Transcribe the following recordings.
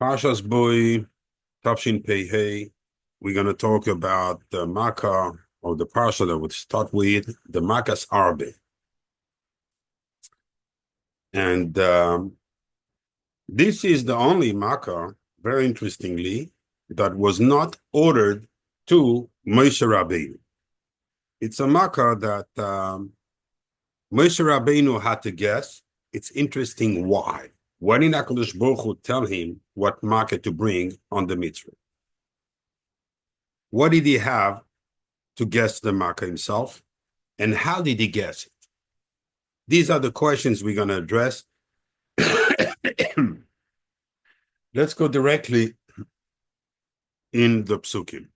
Parshas Boy, Tafshin Pei. We're going to talk about the Makkah of the Parsha that would start with the Makkah's Arba. And this is the only Makkah, very interestingly, that was not ordered to Moshe Rabbeinu. It's a Makkah that Moshe Rabbeinu had to guess. It's interesting why. Why did HaKadosh Baruch Hu tell him what Makkah to bring on the mitzvah? What did he have to guess the Makkah himself? And how did he guess it? These are the questions we're going to address. Let's go directly in the psukim.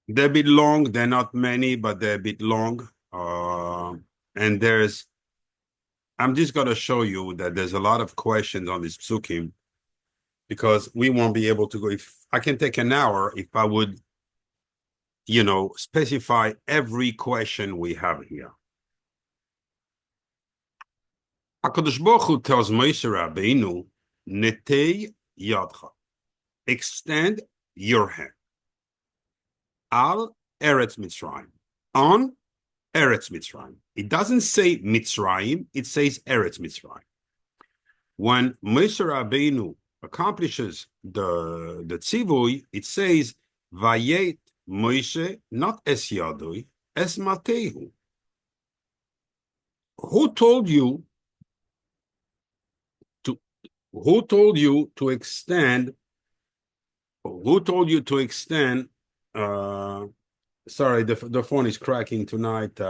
They're a bit long. They're not many, but they're a bit long. And I'm just going to show you that there's a lot of questions on this psukim because we won't be able to go. If I can take an hour, if I would, specify every question we have here. HaKadosh Baruch Hu tells Moshe Rabbeinu, Netei yadcha, extend your hand. Al Eretz Mitzrayim, on Eretz Mitzrayim. It doesn't say Mitzrayim, it says Eretz Mitzrayim. When Moshe Rabbeinu accomplishes the tzivui, it says, Vayet Moshe, not es yadui, es matehu. Who told you to extend? Who told you to extend? Sorry, the phone is cracking tonight.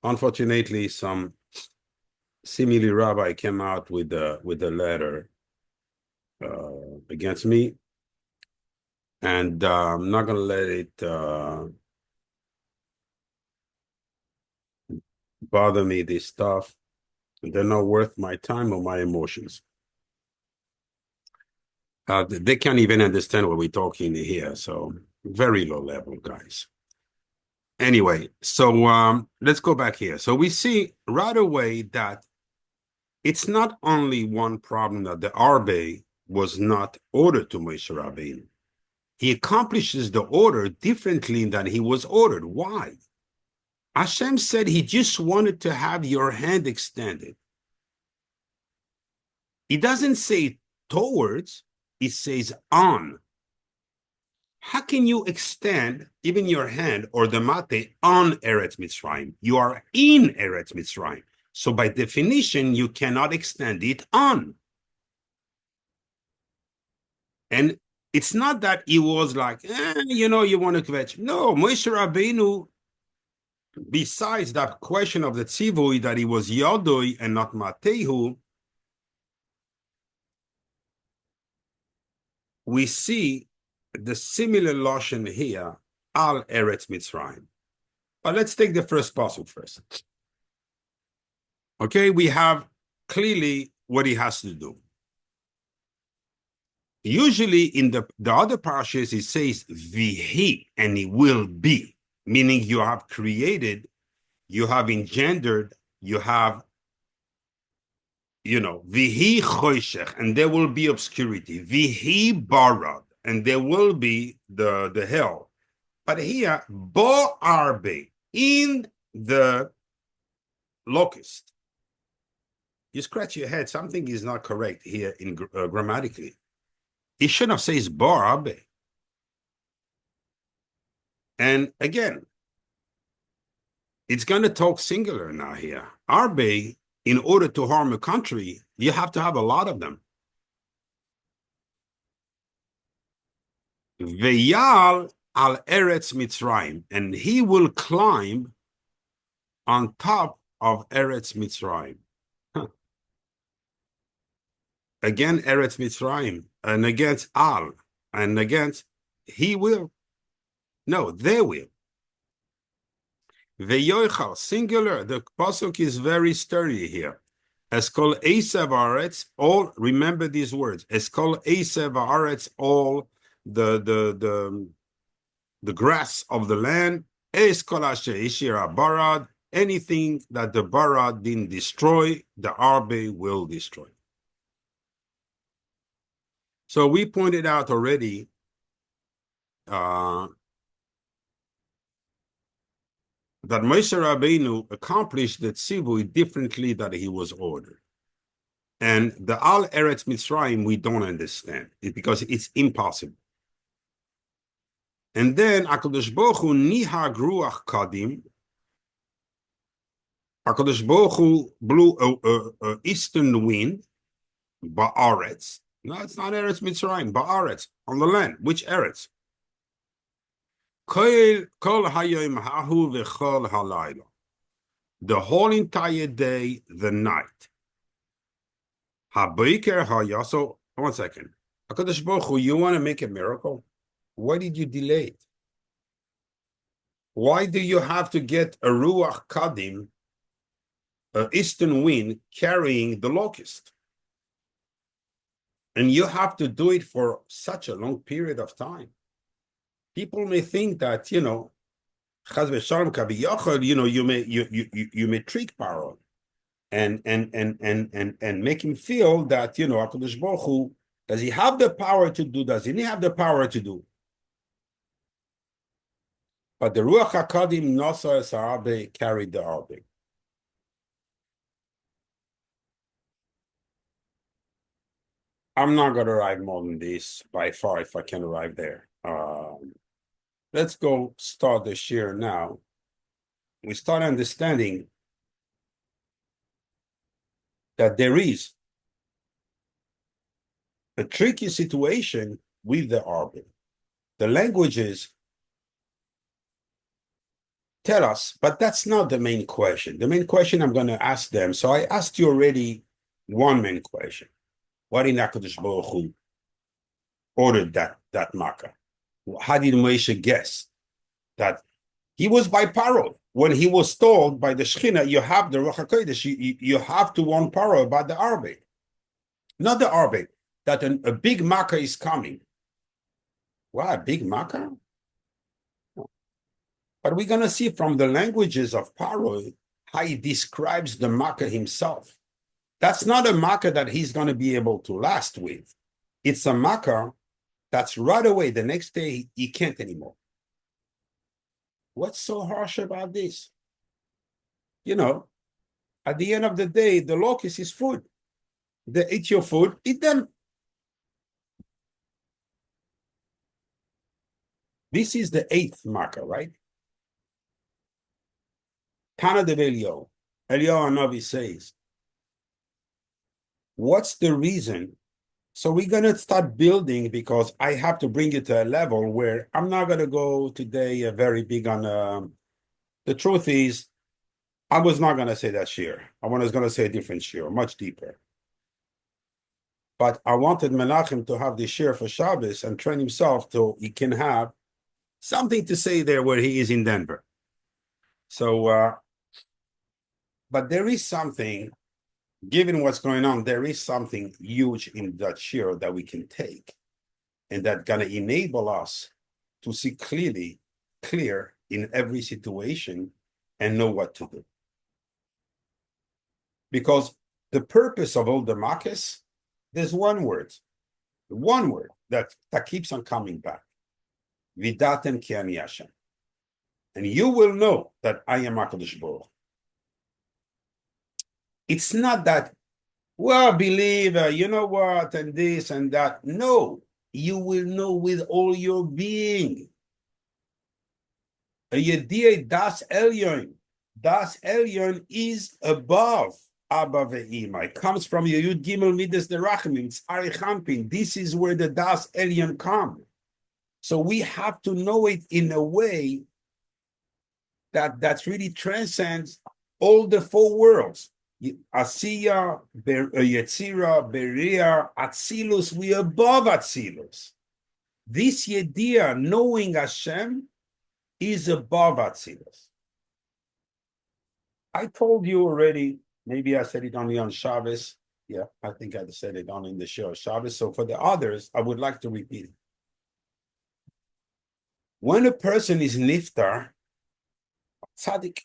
Unfortunately, some simile rabbi came out with a letter against me, and I'm not gonna let it bother me. This stuff, they're not worth my time or my emotions. They can't even understand what we're talking here, so very low level, guys. Anyway, so let's go back here. So we see right away that it's not only one problem that the Arba was not ordered to Moshe Rabbeinu. He accomplishes the order differently than he was ordered. Why? Hashem said he just wanted to have your hand extended. He doesn't say towards, it says on. How can you extend even your hand or the mate on Eretz Mitzrayim? You are in Eretz Mitzrayim. So by definition, you cannot extend it on. And it's not that he was like, you want to kvetch. No, Moshe Rabbeinu, besides that question of the tzivui that he was yodoi and not matehu, we see the similar lashon here, al Eretz Mitzrayim. But let's take the first pasuk first. Okay, we have clearly what he has to do. Usually in the other parashas, it says vihi, and it will be, meaning you have created, you have engendered, you have, vihi choshech, and there will be obscurity. Vihi barad, and there will be the hell. But here, bo arbe, in the locust. You scratch your head, something is not correct here in grammatically. It should have says bo arbe. And again, it's going to talk singular now here. Arbe, in order to harm a country, you have to have a lot of them. Veyal al Eretz Mitzrayim, and he will climb on top of Eretz Mitzrayim. Again, Eretz Mitzrayim, and against al, and against he will. No, they will. Veyoichal, singular. The pasuk is very sturdy here. Eskol Esav Aretz, all, remember these words. Eskol Esav Aretz, all the grass of the land. Eskol Asher Ishira Barad, anything that the Barad didn't destroy, the Arba will destroy. So we pointed out already that Moshe Rabbeinu accomplished the tzivui differently than he was ordered. And the Al Eretz Mitzrayim, we don't understand it because it's impossible. And then HaKadosh Baruch Hu nihag ruach kadim. HaKadosh Baruch Hu blew a eastern wind, ba'aretz. No, it's not Eretz Mitzrayim, ba'aretz, on the land. Which Eretz? Kol hayom hahu v'chol halayla. The whole entire day, the night. Haboker haya. So, 1 second. HaKadosh Baruch Hu, you want to make a miracle? Why did you delay it? Why do you have to get a ruach kadim, an eastern wind, carrying the locust? And you have to do it for such a long period of time. People may think that, chaz v'shalom kabiyachol, you may trick Pharaoh and make him feel that, HaKadosh Baruch Hu, does he have the power to do? Does he have the power to do? But the Ruach HaKadim Nasa es Arbe carried the Arbe. I'm not going to arrive more than this by far if I can arrive there. Let's go start the shir now. We start understanding that there is a tricky situation with the Arbe. The languages tell us, but that's not the main question. The main question I'm going to ask them. So I asked you already one main question. Why did HaKadosh Baruch Hu ordered that makkah? How did Moshe guess that he was by Pharaoh when he was told by the Shechina, you have the Ruach HaKodesh, you have to warn Pharaoh about the Arbe. Not the Arbe, that a big makkah is coming. Wow, a big makkah? But we're going to see from the languages of Pharaoh how he describes the makkah himself. That's not a makkah that he's going to be able to last with. It's a makkah that's right away, the next day, he can't anymore. What's so harsh about this? At the end of the day, the locust is food. They eat your food, eat them. This is the 8th makkah, right? Tana de Eliyahu Hanavi says, what's the reason? So we're going to start building because I have to bring it to a level where I'm not going to go today very big on the truth is, I was not going to say that shir. I was going to say a different shir, much deeper. But I wanted Menachem to have the shir for Shabbos and train himself so he can have something to say there where he is in Denver. So, but there is something, given what's going on, there is something huge in that shir that we can take and that's going to enable us to see clear in every situation and know what to do. Because the purpose of all the makkahs, there's one word that keeps on coming back. Vidatem ki ani Hashem. And you will know that I am HaKadosh Baruch. It's not that, well, believe, you know what, and this and that. No, you will know with all your being. A Yediyah Das Elyon. Das Elyon is above Abba ve'ima. It comes from Yud Gimel Midas Derachim. It's Arichampin. This is where the Das Elyon comes. So we have to know it in a way that really transcends all the 4 worlds. Asiya, Yetzira, Beria, Atzilus, we above Atzilus. This Yediyah, knowing Hashem, is above Atzilus. I told you already, maybe I said it only on Shabbos. Yeah, I think I said it only in the show Shabbos. So for the others, I would like to repeat it. When a person is niftar, tzaddik,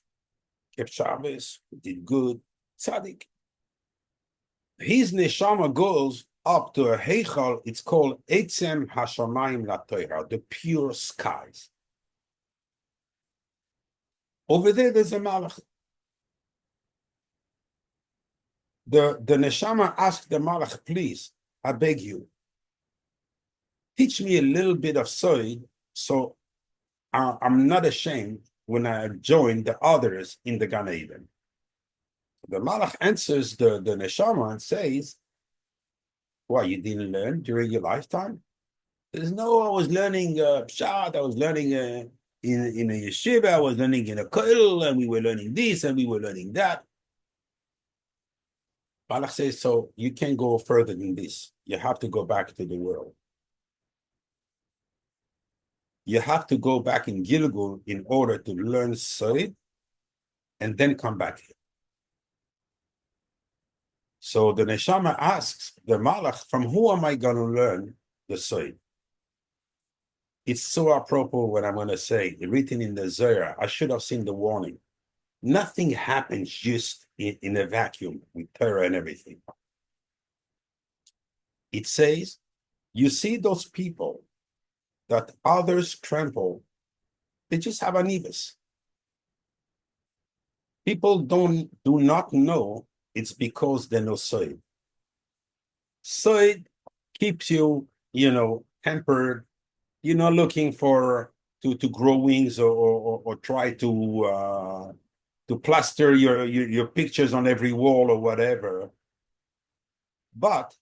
kept Shabbos, did good, tzaddik. His neshama goes up to a heichal. It's called Etzem Hashamayim LaTorah, the pure skies. Over there's a malach. The neshama asked the malach, please, I beg you, teach me a little bit of Soid, so I'm not ashamed when I join the others in the Gan Eden. The malach answers the neshama and says, "Why, you didn't learn during your lifetime?" There's no, I was learning pshat, I was learning in a yeshiva, I was learning in a koil, and we were learning this and we were learning that. Malach says, so you can't go further than this. You have to go back to the world. You have to go back in Gilgul in order to learn Soid and then come back here. So the neshama asks the malach, from who am I going to learn the Soid? It's so apropos what I'm going to say, written in the Zohar. I should have seen the warning. Nothing happens just in a vacuum with Torah and everything. It says, you see those people that others trample, they just have an evis. People do not know it's because they know Soid. Soid keeps you, tempered. You're not looking for to grow wings or try to plaster your pictures on every wall or whatever. But,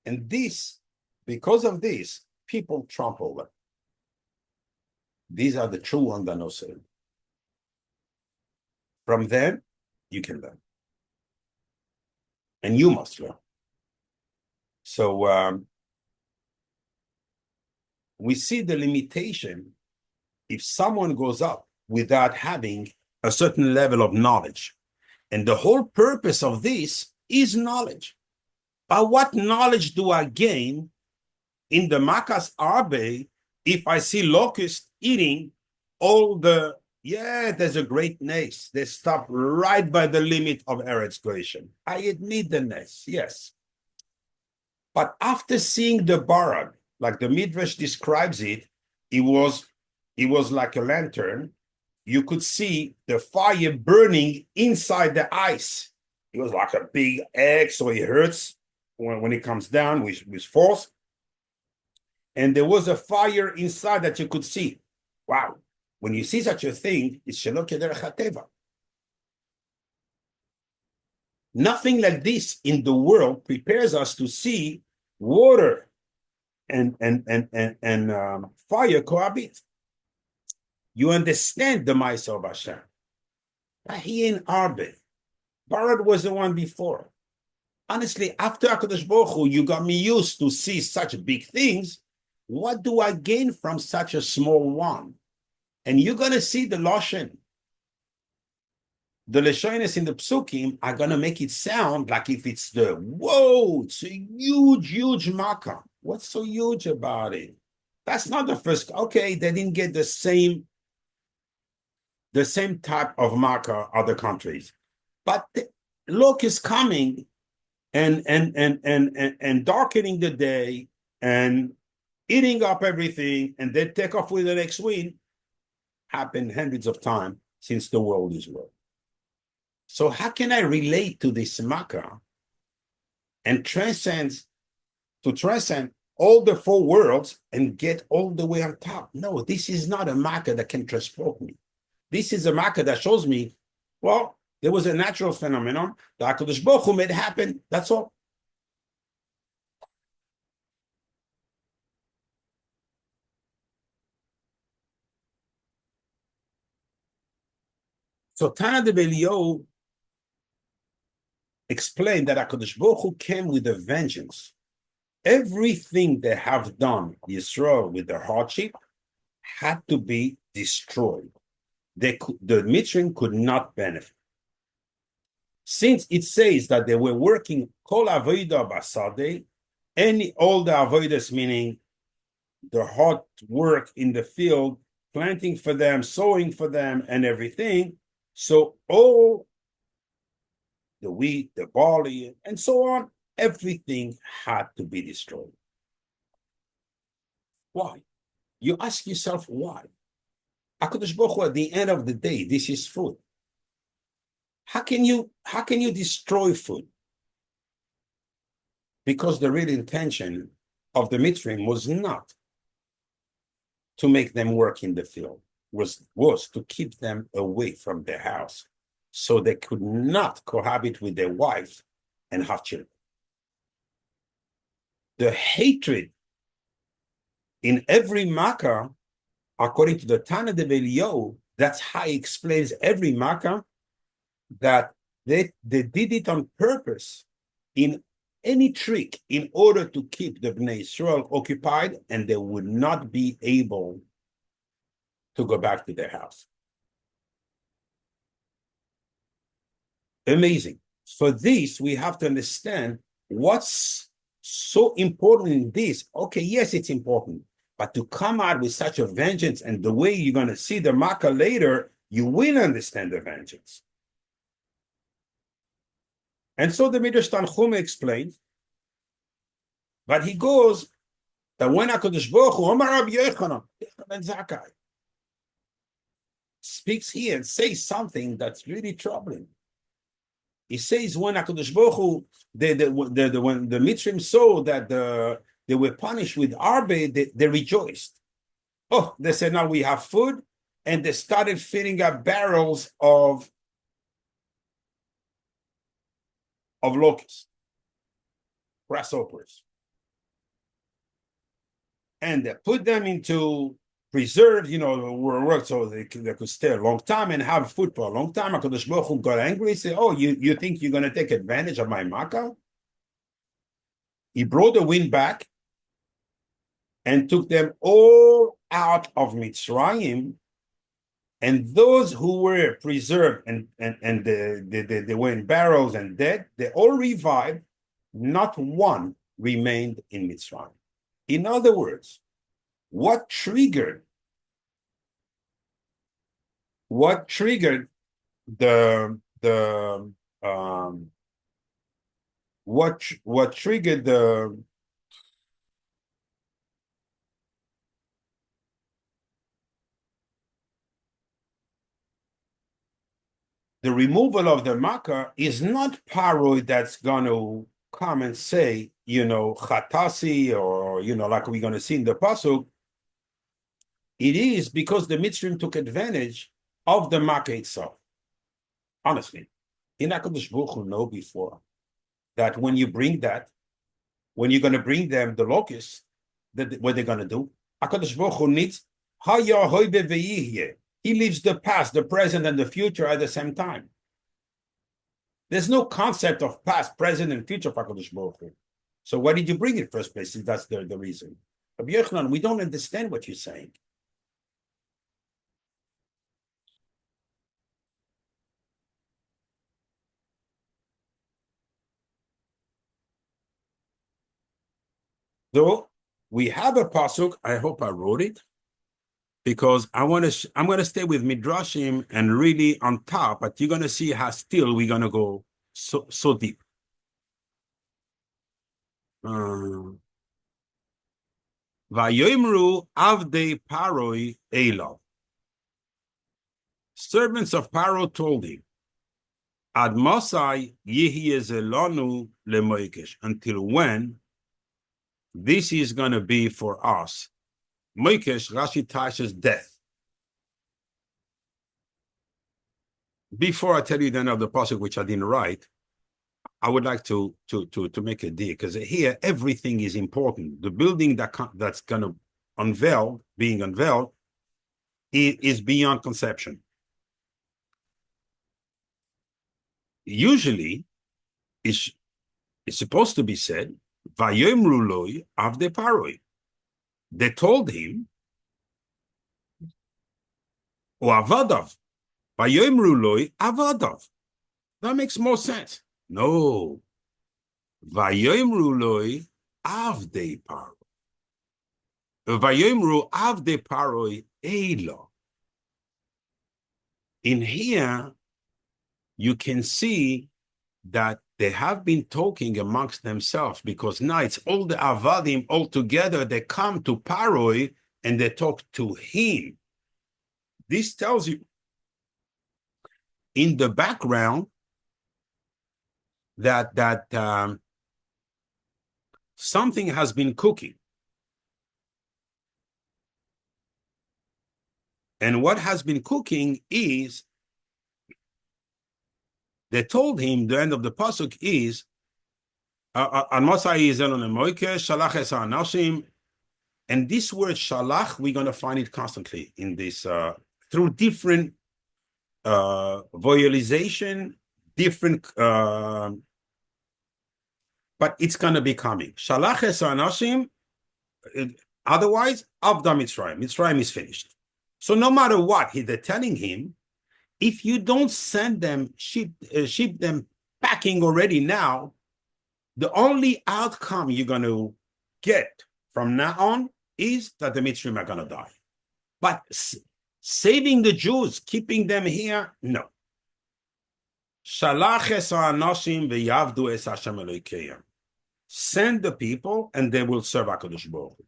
and this, because of this, people trample them. These are the true ones that know Soid. From them, you can learn. And you must learn. So we see the limitation if someone goes up without having a certain level of knowledge. And the whole purpose of this is knowledge. But what knowledge do I gain in the Makas Arbe if I see locusts eating all the, there's a great nest. They stop right by the limit of Eretz Goshen. I admit the nest, yes. But after seeing the Barad, like the Midrash describes it, it was like a lantern. You could see the fire burning inside the ice. It was like a big egg, so it hurts when it comes down with force. And there was a fire inside that you could see. Wow. When you see such a thing, it's Shelo Kederech HaTeva. Nothing like this in the world prepares us to see water and fire cohabit. You understand the Ma'aseh of Hashem. Here in Arba, Barad was the one before. Honestly, after HaKadosh Baruch Hu, you got me used to see such big things. What do I gain from such a small one? And you're going to see the Loshen. The Leshonis in the Psukim are going to make it sound like if it's it's a huge, huge makkah. What's so huge about it? That's not the first. Okay, they didn't get the same type of makkah other countries. But the locust coming and darkening the day and eating up everything and then take off with the next wind happened hundreds of times since the world is world. So how can I relate to this makkah and transcend all the four worlds and get all the way on top? No, this is not a makkah that can transport me. This is a makkah that shows me, well, there was a natural phenomenon that HaKadosh Baruch Hu made happen. That's all. So Tana de Belio explained that HaKadosh Baruch Hu came with a vengeance. Everything they have done, Yisrael, with their hardship, had to be destroyed. The Mitzrayim could not benefit. Since it says that they were working kol avodah basade, all the avodas, meaning the hard work in the field planting for them, sowing for them, and everything. So all the wheat, the barley, and so on, everything had to be destroyed. Why? You ask yourself why. HaKadosh Baruch Hu, at the end of the day, this is food. How can you destroy food? Because the real intention of the Mitzrayim was not to make them work in the field, was to keep them away from their house so they could not cohabit with their wives and have children. The hatred in every Makkah, according to the Tana de Belio, that's how he explains every Makkah, that they did it on purpose in any trick in order to keep the Bnei Israel occupied, and they would not be able to go back to their house. Amazing. For this, we have to understand what's so important in this. Okay, yes, it's important, but to come out with such a vengeance, and the way you're going to see the Makkah later, you will understand the vengeance. And so the Midrash Tanchuma explains, but he goes that when HaKadosh Baruch Hu, Omar Rabbi Yochanan ben Zakkai, speaks here and says something that's really troubling. He says when HaKadosh Baruch Hu, when the Mitzrayim saw that they were punished with Arba, they rejoiced. Oh, they said, now we have food, and they started filling up barrels of locusts, grasshoppers. And they put them into preserves, so they could stay a long time and have food for a long time. HaKadosh Baruch Hu got angry and said, oh, you think you're going to take advantage of my Makkah? He brought the wind back and took them all out of Mitzrayim. And those who were preserved and they were in barrels and dead, they all revived. Not one remained in Mitzrayim. In other words, what triggered the removal of the Makkah is not Pharaoh that's going to come and say, Chatasi, or, like we're going to see in the Pasuk. It is because the Mitzrayim took advantage of the Makkah itself. Honestly, in HaKadosh Baruch Hu know before that when you're going to bring them the locusts, what they're going to do? HaKadosh Baruch Hu needs Haya Hoibe Ve'yihye. He leaves the past, the present, and the future at the same time. There's no concept of past, present, and future for HaKadosh Baruch Hu. So why did you bring it in the first place if that's the reason? Rabbi Yochanan, we don't understand what you're saying. Though we have a pasuk, I hope I wrote it, because I'm going to stay with Midrashim and really on top, but you're going to see how still we're going to go so deep. Vayoimru avdei paroi elav. Servants of Pharaoh told him, Ad Mosai yihi zelonu lemoikesh. Until when this is going to be for us. Moikesh, Rashi Tasha's death. Before I tell you the end of the pasuk, which I didn't write, I would like to make a deal, because here everything is important. The building that's going to being unveiled, is beyond conception. Usually, it's supposed to be said, Vayomru loi avdei paroi. They told him, or avadav. Vayomru loi avadav. That makes more sense. No. Vayomru loi avdei paroi. Vayomru avde paroi elo. In here, you can see that they have been talking amongst themselves, because now it's all the avadim all together. They come to Paroi and they talk to him. This tells you in the background that something has been cooking. And what has been cooking is, they told him, the end of the pasuk is, and this word shalach, we're going to find it constantly in this, through different voyalization, different, but it's going to be coming. Shalach es anashim, otherwise, Abda Mitzrayim. Mitzrayim is finished. So no matter what, they're telling him, if you don't send them, ship them packing already now, the only outcome you're going to get from now on is that the Mitzrayim are going to die. But saving the Jews, keeping them here, no. Shalach es ha'anashim ve'yavdu es Hashem Elokeim. Send the people and they will serve HaKadosh Baruch Hu.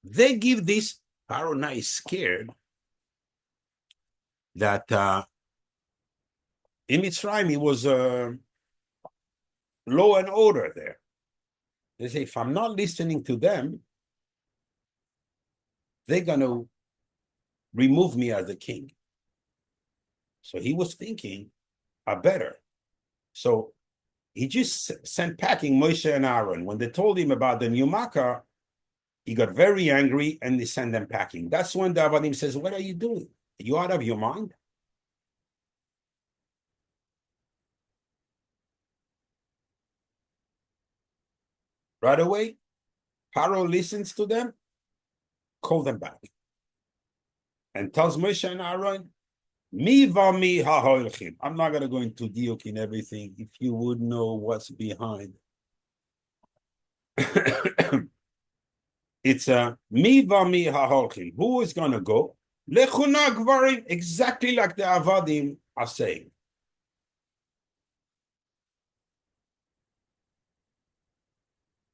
They give this, Pharaoh now is scared that in Mitzrayim, it was law and order there. They say, if I'm not listening to them, they're going to remove me as the king. So he was thinking, I better. So he just sent packing Moshe and Aaron. When they told him about the new Makkah, he got very angry and they sent them packing. That's when the Avadim says, what are you doing? Are you out of your mind? Right away, Pharaoh listens to them, call them back, and tells Moshe and Aaron, Mi va mi ha-hoilchim. I'm not going to go into diuk in everything. If you would know what's behind. It's a mi va mi ha-hoilchim. Who is going to go? Lechuna gvarim, exactly like the Avadim are saying.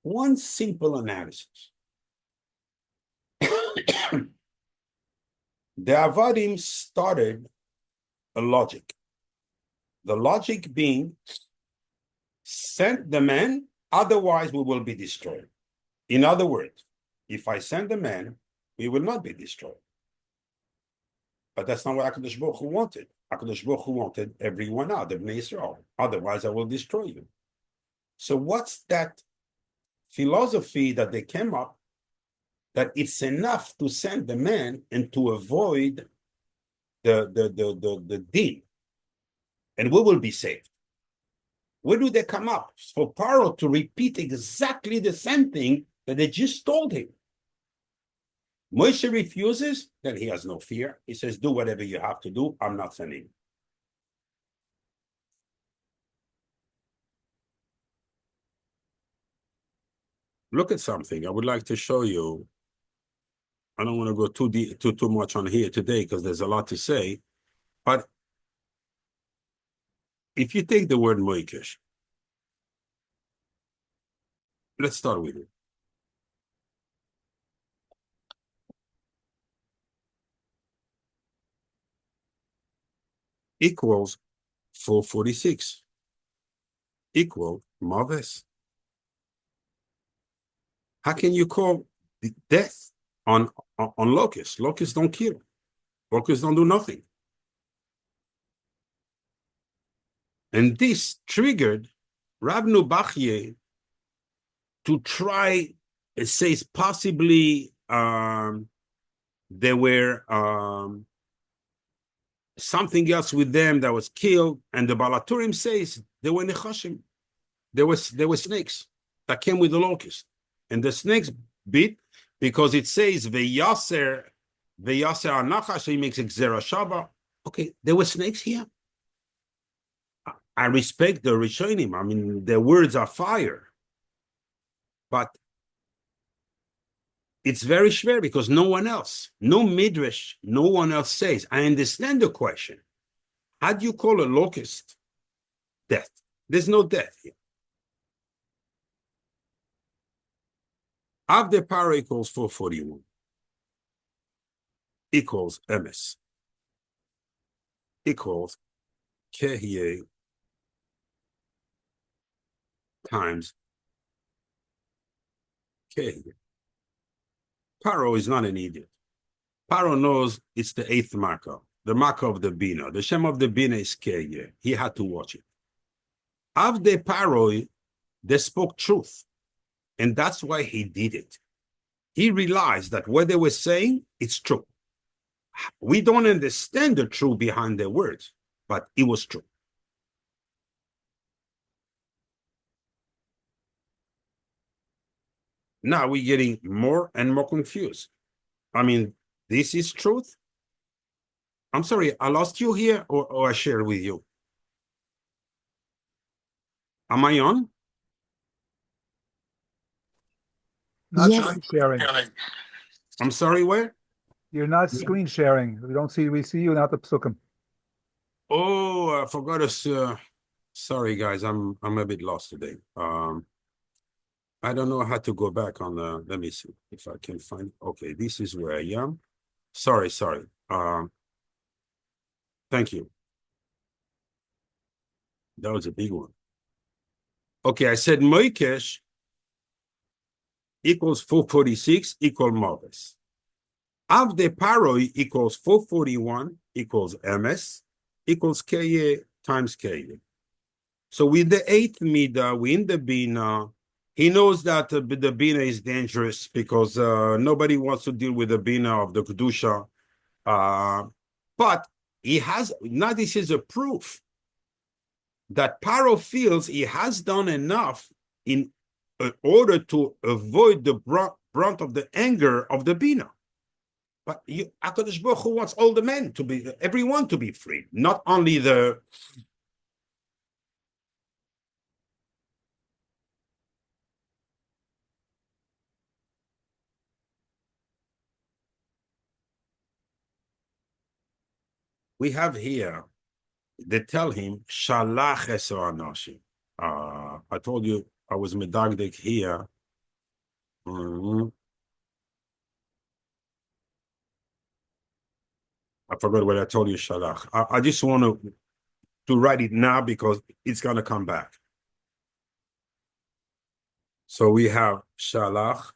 One simple analysis. The Avadim started a logic. The logic being, send the men, otherwise we will be destroyed. In other words, if I send the men, we will not be destroyed. But that's not what HaKadosh Baruch Hu wanted. HaKadosh Baruch Hu wanted everyone out of Bnei Israel. Otherwise, I will destroy you. So what's that philosophy that they came up, that it's enough to send the men and to avoid the din, and we will be saved? Where do they come up? For Pharaoh to repeat exactly the same thing that they just told him. Moshe refuses, then he has no fear. He says, do whatever you have to do. I'm not sending. Look at something. I would like to show you. I don't want to go too much on here today because there's a lot to say. But if you take the word moikesh, let's start with it. Equals 446. Equal Maves. How can you call death on locusts? Locusts don't kill. Locusts don't do nothing. And this triggered Rabnu Bachye to try, it says possibly there were something else with them that was killed, and the Balaturim says they were nechashim. There were snakes that came with the locust, and the snakes bit because it says veyaser anachash. So he makes exera shaba. Okay, there were snakes here. I respect the Rishonim. I mean, their words are fire, but it's very schwer because no one else, no midrash, no one else says. I understand the question. How do you call a locust death? There's no death here. Av de Pharaoh equals 441 equals ms equals kehye times kehye. Pharaoh is not an idiot. Pharaoh knows it's the eighth marker, the marker of the Bina. The Shem of the Bina is kehye. He had to watch it. Av de Pharaoh, they spoke truth. And that's why he did it. He realized that what they were saying, it's true. We don't understand the truth behind their words, but it was true. Now we're getting more and more confused. I mean, this is truth. I'm sorry, I lost you here or I share with you. Am I on? Not Yes. screen sharing. I'm sorry, where? You're not screen sharing. We see you, not the psukim. Oh, I forgot to sorry guys, I'm a bit lost today. I don't know how to go back on the, let me see if I can find, okay, this is where I am. Sorry. Thank you. That was a big one. Okay, I said Moikesh equals 446 equal Marvis. Av de Paroi equals 441 equals MS equals Kye times Kye. So with the eighth Mida, we in the Bina, he knows that the Bina is dangerous because nobody wants to deal with the Bina of the Kedusha. But he has, now this is a proof that Pharaoh feels he has done enough in order to avoid the brunt of the anger of the Bina. But HaKadosh Baruch Hu wants all the men to be, everyone to be free, not only the. We have here, they tell him, Shalach Eser Anashim. I told you I was medagdik here. I forgot what I told you, Shalach. I just want to write it now because it's going to come back. So we have Shalach.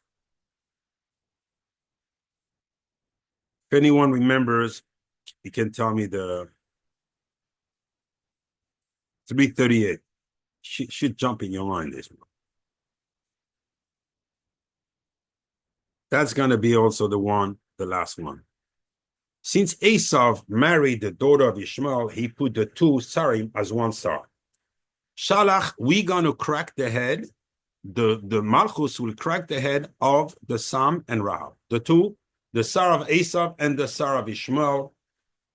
If anyone remembers, you can tell me the 338. Should jump in your mind, this one. That's going to be also the last one. Since Esav married the daughter of Ishmael, he put the two Sarim as one star. Shalach, we're going to crack the head. The Malchus will crack the head of the Sam and Rahab. The two, the Sar of Esav and the Sar of Ishmael.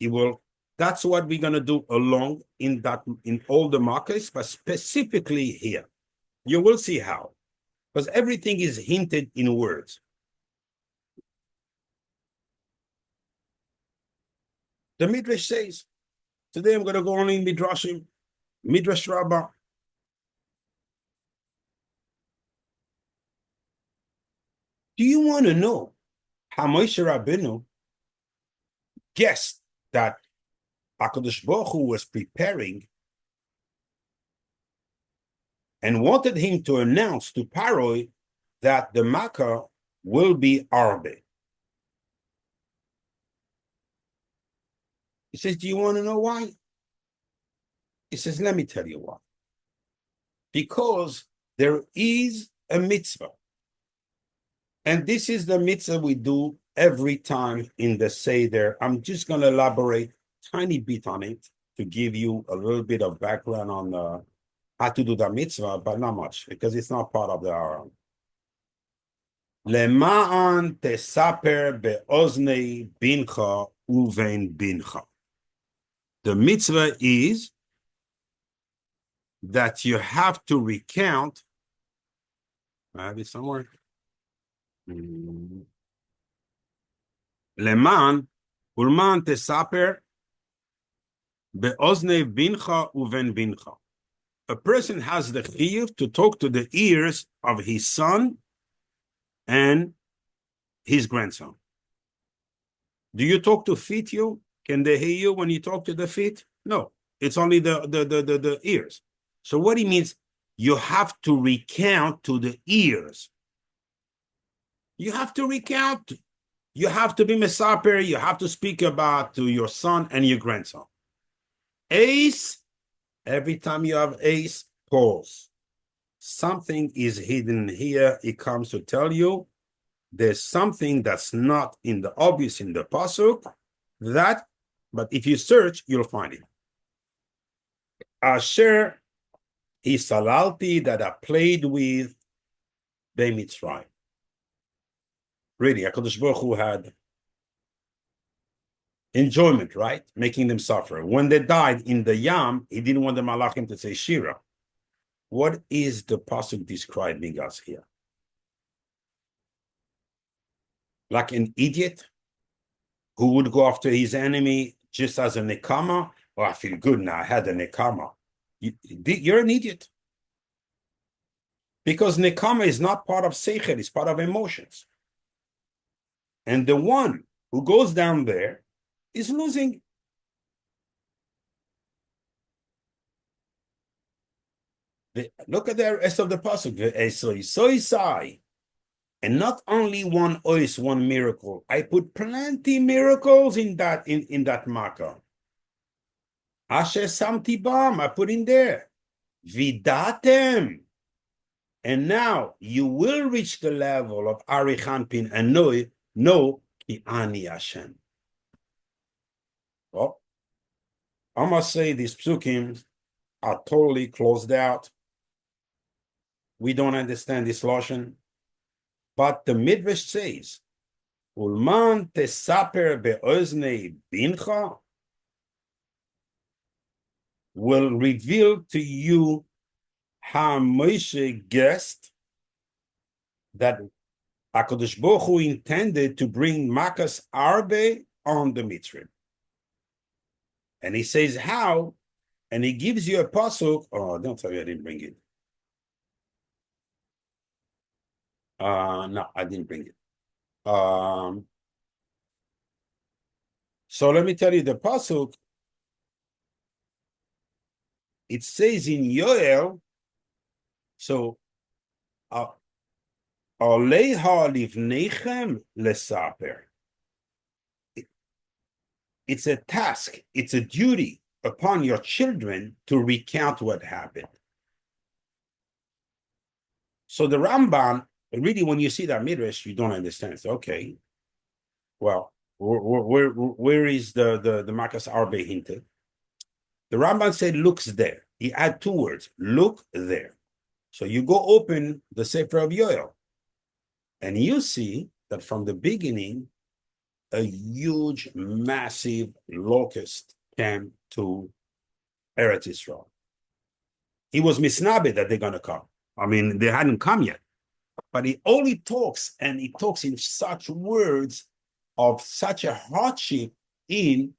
He will. That's what we're going to do along in all the markets, but specifically here. You will see how. Because everything is hinted in words. The Midrash says, today I'm going to go only in Midrashim, Midrash Rabbah. Do you want to know how Moshe Rabbeinu guessed that HaKadosh Baruch Hu was preparing and wanted him to announce to Pharaoh that the Makkah will be Arba? He says, do you want to know why? He says, let me tell you why. Because there is a mitzvah. And this is the mitzvah we do every time in the Seder. I'm just going to elaborate a tiny bit on it to give you a little bit of background on how to do the mitzvah, but not much, because it's not part of the Aron. Lema'an tesaper be'oznei bincha uvein bincha. The mitzvah is that you have to recount. I have it somewhere. Leman, ulman tesaper be'ozne bincha uven bincha. A person has the chiyuv to talk to the ears of his son and his grandson. Do you talk to feet, you? Can they hear you when you talk to the feet? No, it's only the ears. So what he means, you have to recount to the ears. You have to recount. You have to be mesaper. You have to speak about to your son and your grandson. Ace, every time you have ace, pause. Something is hidden here. It comes to tell you there's something that's not in the obvious in the pasuk. But if you search, you'll find it. Asher hisalalti, that I played with Bei Mitzrayim. Really, HaKadosh Baruch Hu had enjoyment, right? Making them suffer. When they died in the Yam, he didn't want the Malachim to say Shira. What is the pasuk describing us here? Like an idiot who would go after his enemy just as a nekama? Oh, I feel good now, I had a nekama. You're an idiot. Because nekama is not part of seichel, it's part of emotions. And the one who goes down there is losing. Look at the rest of the pasuk. And not only one ois, one miracle. I put plenty miracles in that makkah. Asher samti bam, I put in there. Vidatem. And now you will reach the level of Arichanpin and know ki ani Hashem. Well, I must say these psukim are totally closed out. We don't understand this lashon. But the Midrash says, Ulman tesaper be'oznei bincha will reveal to you how Moshe guessed that HaKadosh Baruch Hu intended to bring Makas Arbe on the Mitzrayim. And he says how, and he gives you a pasuk. Oh, don't tell me I didn't bring it. No, I didn't bring it. So let me tell you the pasuk. It says in Yoel, so Aleha livnechem lesaper. It's a task, it's a duty upon your children to recount what happened. So the Ramban, really, when you see that midrash, you don't understand. So, okay, well, where is the Makas Arbe hinted? The Ramban said, looks there. He had two words, look there. So you go open the Sefer of Yoel, and you see that from the beginning, a huge, massive locust came to Eretz Yisrael. He was misnabed that they're going to come. I mean, they hadn't come yet. But he only talks, and he talks in such words of such a hardship in.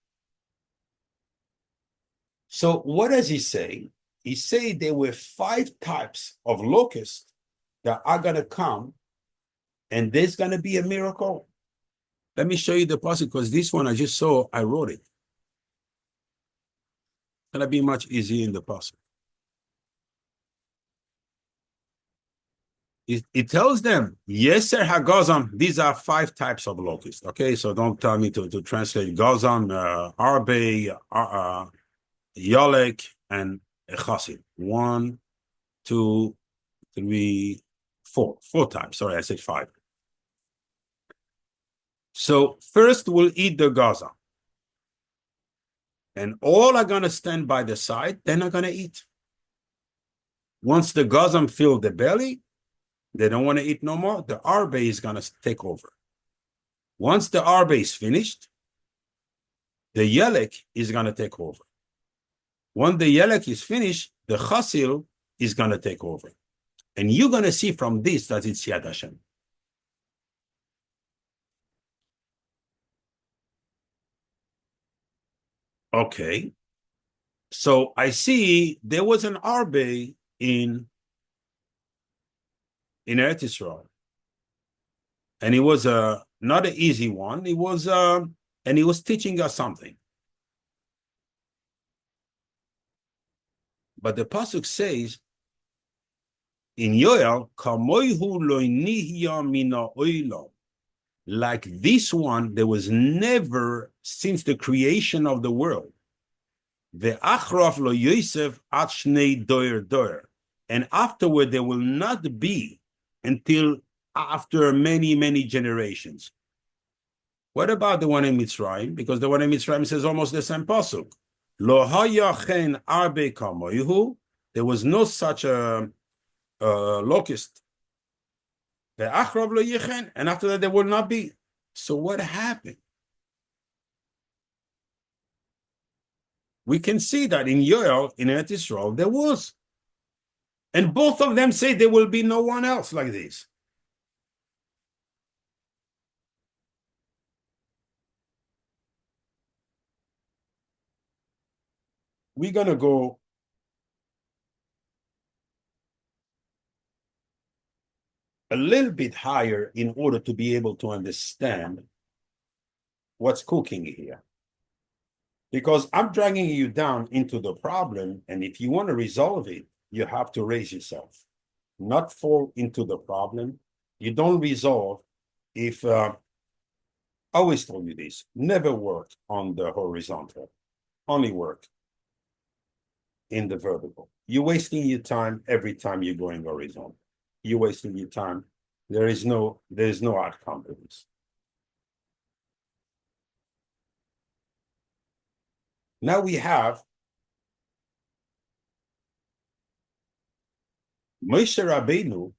So what does he say? He said there were 5 types of locusts that are going to come, and there's going to be a miracle. Let me show you the pasuk, because this one I just saw, I wrote it. It's going to be much easier in the pasuk. It tells them, Yeser HaGazam, these are 5 types of locusts. Okay, so don't tell me to translate Gazam, Arbe, Yolek, and Echasim. 1, 2, 3, 4. 4 types. Sorry, I said 5. So first we'll eat the Gazam. And all are going to stand by the side, then are going to eat. Once the Gazam fill the belly, they don't want to eat no more, the Arbe is going to take over. Once the Arbe is finished, the Yelek is going to take over. When the Yelek is finished, the Chasil is going to take over. And you're going to see from this that it's Yad Hashem. Okay. So I see there was an Arba in Eretz Israel. And it was not an easy one. It was and he was teaching us something. But the pasuk says in Yoel, "Kamoihu lo nihya mina oilam." Like this one, there was never since the creation of the world. Ve'achraf lo Yosef at shnei doer doer, and afterward there will not be until after many many generations. What about the one in Mitzrayim? Because the one in Mitzrayim says almost the same pasuk. Lo hayachen arbe kamoihu. There was no such a locust. The achrav lo yichen, and after that there will not be. So what happened? We can see that in Yoel, in Eretz Yisrael, there was. And both of them say there will be no one else like this. We're going to go a little bit higher in order to be able to understand what's cooking here. Because I'm dragging you down into the problem, and if you want to resolve it, you have to raise yourself, not fall into the problem. You don't resolve if, I always told you this, never work on the horizontal, only work in the vertical. You're wasting your time every time you're going horizontal. You're wasting your time. There is no outcome to this. Now we have Moshe Rabbeinu,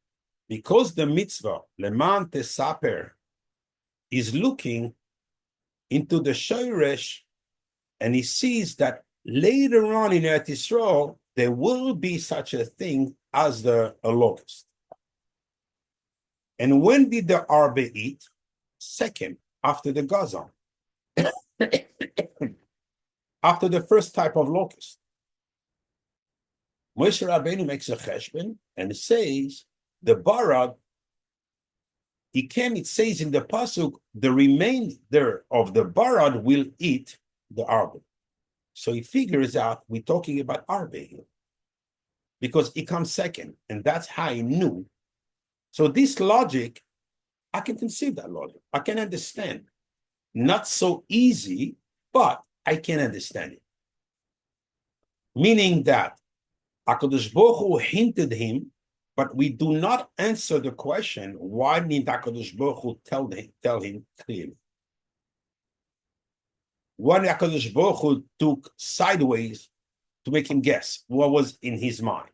because the mitzvah, Leman Tesaper, is looking into the Shoresh, and he sees that later on in Eretz Yisrael, there will be such a thing as a locust. And when did the Arba eat? Second, after the Gazan. After the first type of locust. Moshe Rabbeinu makes a cheshbon and says, the Barad, it says in the pasuk, the remainder of the Barad will eat the Arba. So he figures out we're talking about Arba here. Because it comes second, and that's how he knew. So this logic, I can conceive that logic. I can understand. Not so easy, but I can understand it. Meaning that HaKadosh Baruch Hu hinted him, but we do not answer the question, why didn't HaKadosh Baruch Hu tell him clearly? Why did HaKadosh Baruch Hu took sideways to make him guess what was in his mind?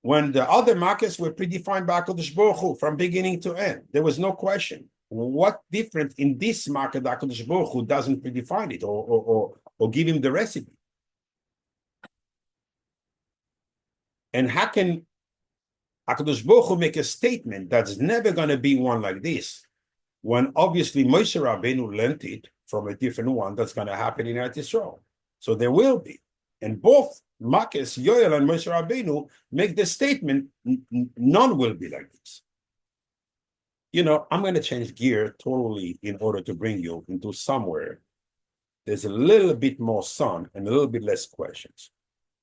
When the other markets were predefined by HaKadosh Baruch Hu from beginning to end, there was no question. What different in this market that HaKadosh Baruch Hu doesn't predefine it or give him the recipe? And how can HaKadosh Baruch Hu make a statement that's never going to be one like this, when obviously Moshe Rabbeinu learned it from a different one that's going to happen in Eretz Yisrael? So there will be. And both Marcus, Yoel, and Moshe Rabbeinu make the statement, none will be like this. You know, I'm going to change gear totally in order to bring you into somewhere there's a little bit more sun and a little bit less questions.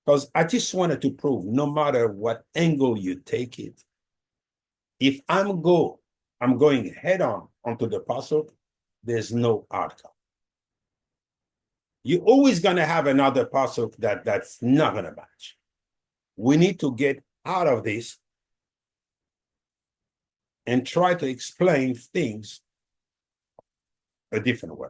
Because I just wanted to prove, no matter what angle you take it, if I'm going head on onto the pasuk, there's no outcome. You're always going to have another pasuk that's not going to match. We need to get out of this and try to explain things a different way.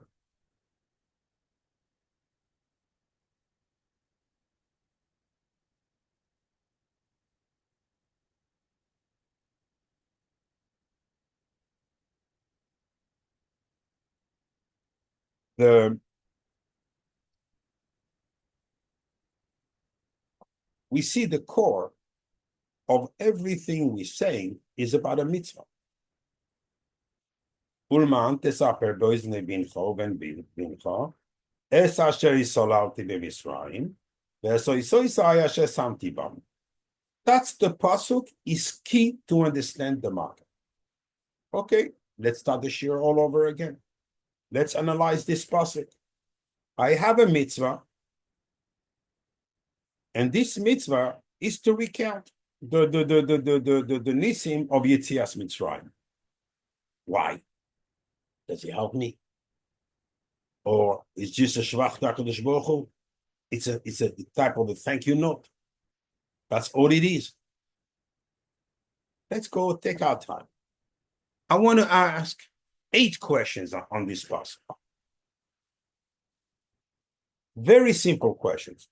We see the core of everything we're saying is about a mitzvah. Ulman tesaper doizne bincho ben bincho. Es asher isolalti bemisraim. Ve'so isoisai asher samti bam. That's the pasuk is key to understand the market. Okay, let's start the shir all over again. Let's analyze this pasuk. I have a mitzvah, and this mitzvah is to recount the nisim of Yetzias Mitzrayim. Why? Does he help me? Or it's just a shvach HaKadosh Baruch Hu? It's a type of a thank you note. That's all it is. Let's go take our time. I want to ask 8 questions on this pasuk. Very simple questions.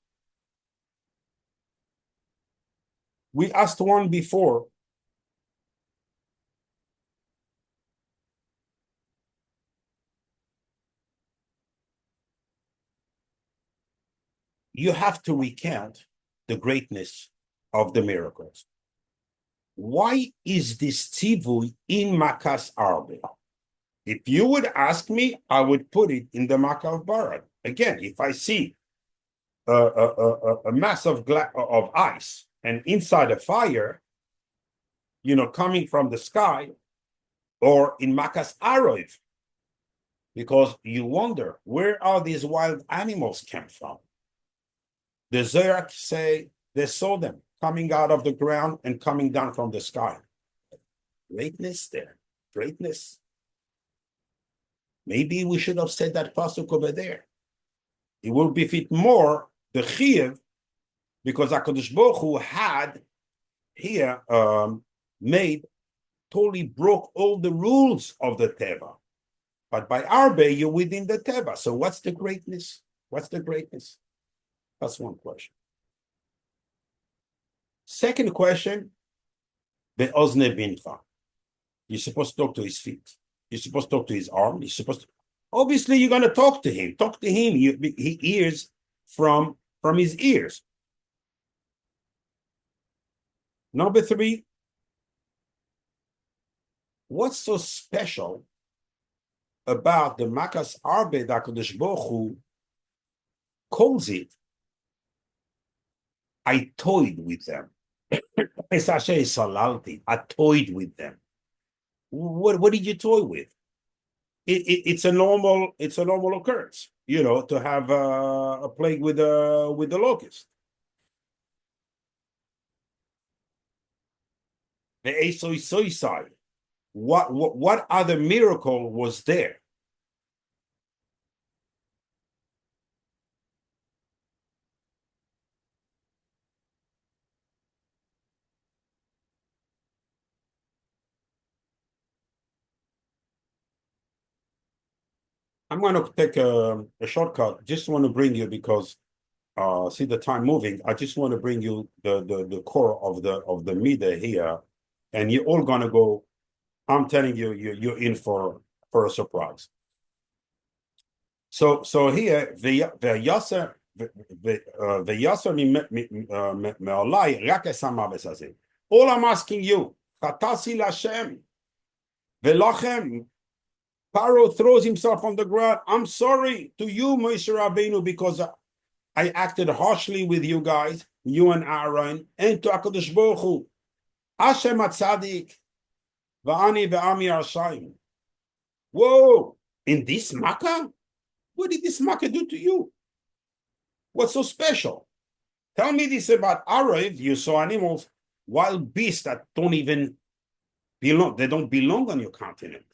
We asked one before. You have to recount the greatness of the miracles. Why is this tzivui in Makas Arba? If you would ask me, I would put it in the Makkah of Barad. Again, if I see a mass of ice and inside a fire, coming from the sky, or in Makas Arov, because you wonder, where are these wild animals come from? The Zohar say they saw them coming out of the ground and coming down from the sky. Greatness there, greatness. Maybe we should have said that pasuk over there. It will befit more the chiyuv, because HaKadosh Baruch Hu had here totally broke all the rules of the teva. But by Arba, you're within the teva. So what's the greatness? What's the greatness? That's one question. Second question, the ozne bincha. You're supposed to talk to his feet. You're supposed to talk to his arm. You're supposed to. Obviously, you're going to talk to him. Talk to him. He hears from his ears. Number 3, what's so special about the Makas Arbe that HaKadosh Baruch Hu calls it, I toyed with them. I toyed with them. What did you toy with? It's a normal occurrence, to have a plague with the locust. The Esoi side. What other miracle was there? I'm going to take a shortcut. Just want to bring you, because see the time moving. I just want to bring you the core of the midah here, and you're all going to go. I'm telling you, you're in for a surprise. So here the yasser me'olai rak esamaves hazeh. All I'm asking you, chatasi l'Hashem velachem. Pharaoh throws himself on the ground. I'm sorry to you, Moshe Rabbeinu, because I acted harshly with you guys, you and Aaron, and to HaKadosh Baruch Hu. Hashem atzadik, va'ani ve'ami arshayim. Whoa, in this Makkah? What did this Makkah do to you? What's so special? Tell me this about Arov. You saw animals, wild beasts that don't even belong. They don't belong on your continent.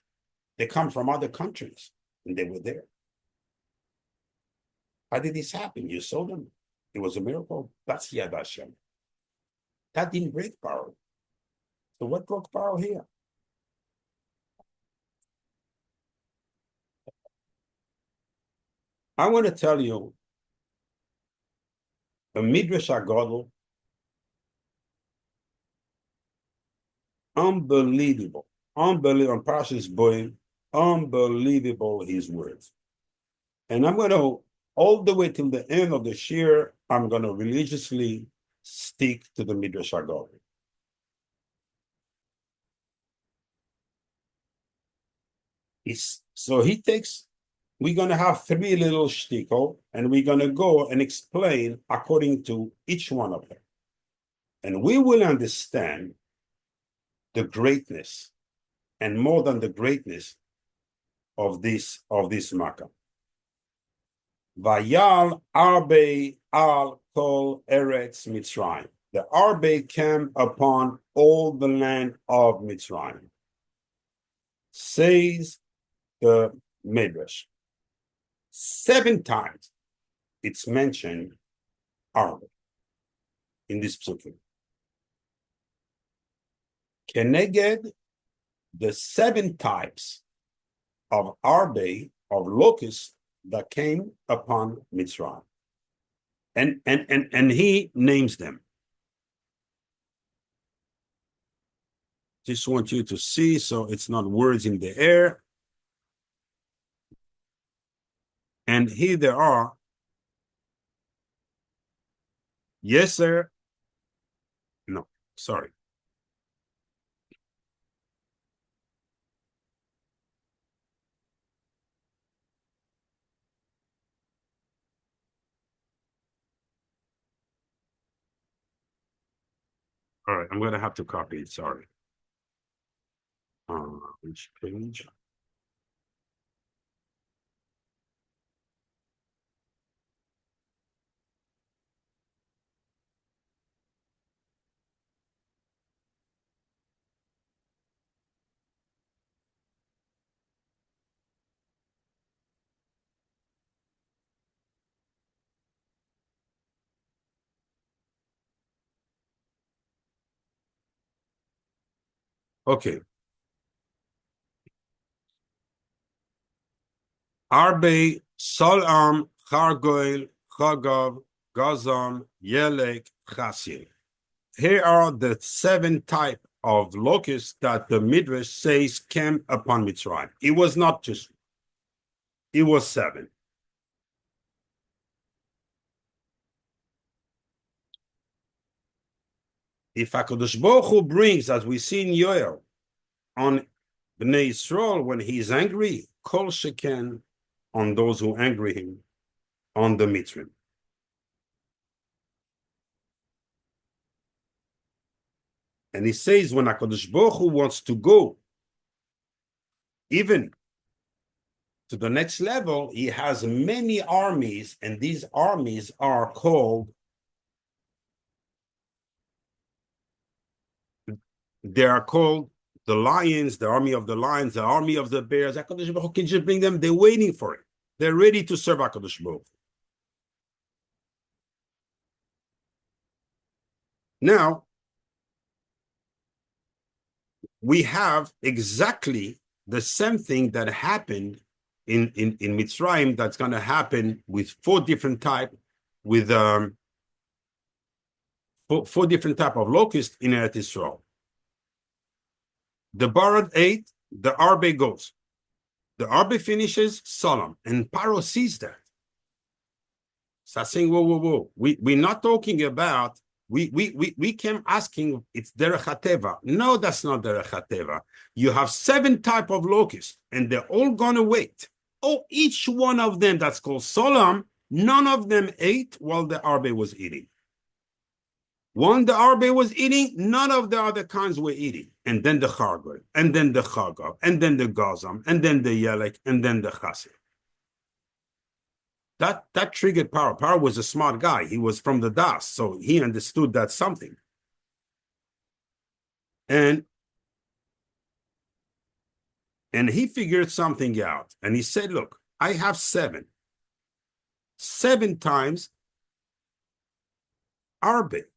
They come from other countries, and they were there. How did this happen? You saw them. It was a miracle. That's Yad Hashem. That didn't break Pharaoh. So what broke Pharaoh here? I want to tell you a Midrash HaGadol, unbelievable, on Parshas Boim, unbelievable his words. And I'm going to, all the way till the end of the shir, I'm going to religiously stick to the Midrash HaGadol. So he takes, we're going to have three little shtickle, and we're going to go and explain according to each one of them. And we will understand the greatness, and more than the greatness of this makkah. Vayal Arbe al kol eretz Mitzrayim. The Arbe came upon all the land of Mitzrayim. Says the Midrash. 7 times it's mentioned Arbe in this psukim. Keneged the 7 types of Arbe, of locusts, that came upon Mitzrayim. And he names them. Just want you to see, so it's not words in the air. And here there are. Yes, sir. No, sorry. All right, I'm going to have to copy it. Sorry. Which page? Okay. Arbe, Salam, Chargoil, Chagav, Gazam, Yelek, Chasil. Here are the 7 types of locusts that the Midrash says came upon Mitzrayim. It was not just, it was 7. If HaKadosh Baruch Hu brings, as we see in Yoel, on Bnei Yisrael when he is angry, Kol Sheken, on those who angry him, on the Mitzrayim. And he says when HaKadosh Baruch Hu wants to go even to the next level, he has many armies, and these armies are called, they are called the lions, the army of the lions, the army of the bears. HaKadosh Baruch Hu can just bring them, they're waiting for it. They're ready to serve HaKadosh Baruch Hu. Now, we have exactly the same thing that happened in Mitzrayim that's going to happen with 4 different types, with 4 different types of locusts in Eretz Yisrael. The Barad ate, the Arbe goes. The Arbe finishes, Salam. And Pharaoh sees that. So saying, whoa. We're not talking about, we came asking, it's Derech HaTeva. No, that's not Derech HaTeva. You have 7 types of locusts, and they're all going to wait. Oh, each one of them that's called Salam, none of them ate while the Arbe was eating. When the Arbe was eating, none of the other kinds were eating. And then the Chargoy, and then the Chagav, and then the Gazam, and then the Yelek, and then the Chassid. That triggered Pharaoh. Pharaoh was a smart guy. He was from the Das, so he understood that something. And he figured something out. And he said, look, I have 7. 7 times Arbe.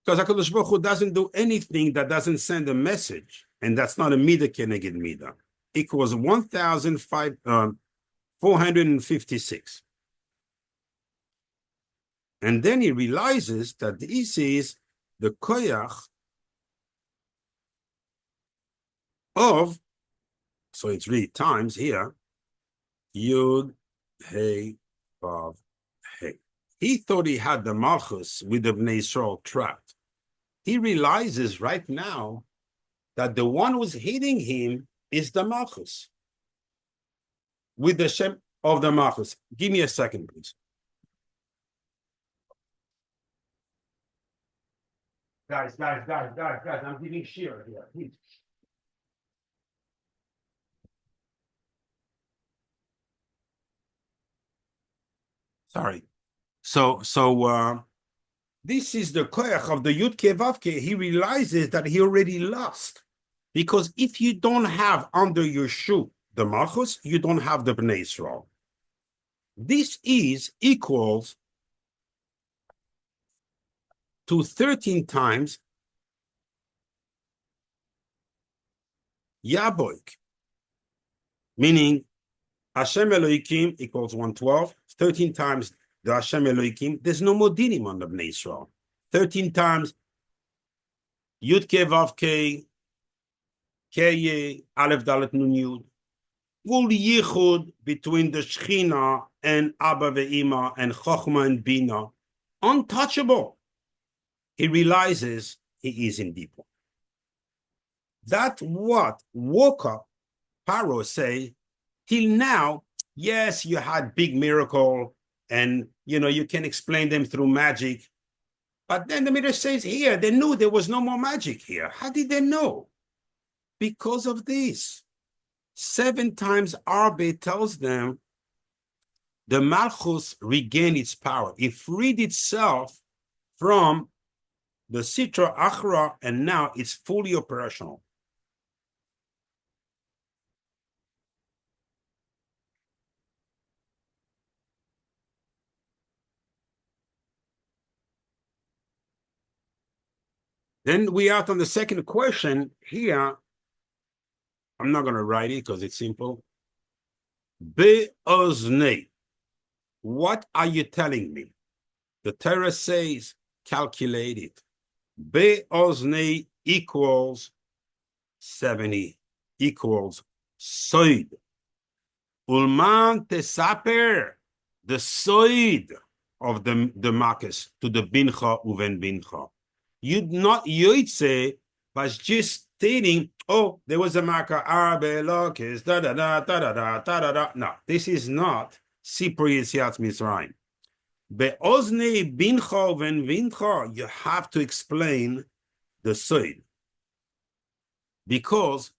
Because HaKadosh Baruch Hu doesn't do anything that doesn't send a message. And that's not a Mida Keneged Mida. Equals 1,456. And then he realizes that this is the koyach of, so it's 3 times here, Yud, Hey, Vav, Hey. He thought he had the Malchus with the Bnei Yisrael trapped. He realizes right now that the one who's hitting him is the Malchus. With the Shem of the Malchus. Give me a second, please. Guys, I'm giving shear here, please. Sorry. So this is the koyach of the Yud Ke Vav Ke. He realizes that he already lost. Because if you don't have under your shoe the Malchus, you don't have the Bnei Yisrael. This is equals to 13 times Yaboik, meaning Hashem Elohim equals 112, 13 times the Hashem Elohim. There's no more dinim on the Bnei Yisrael. 13 times Yud Ke Vav Ke, Keye, Aleph Dalet Nun Yud. Full yichud between the Shechina and Abba ve'Ima and Chochma and Bina. Untouchable. He realizes he is in deep. That what woke up Pharaoh say, till now, yes, you had big miracle and, you can explain them through magic. But then the Midrash says here, they knew there was no more magic here. How did they know? Because of this. 7 times Arba tells them the Malchus regained its power. It freed itself from the Sitra Achra, and now it's fully operational. Then we are on the second question here. I'm not going to write it because it's simple. Be'oznei. What are you telling me? The Torah says, calculate it. Be'oznei equals 70, equals soid. Ulman tesaper, the soid of the Makis to the bincha uven bincha. You'd not yoitze, but just stating, oh, there was a marker, Arba, Locust, da-da-da. No, this is not Sipri Yetziat Mitzrayim. Be'oznei bincha uven bincha, you have to explain the soid. Because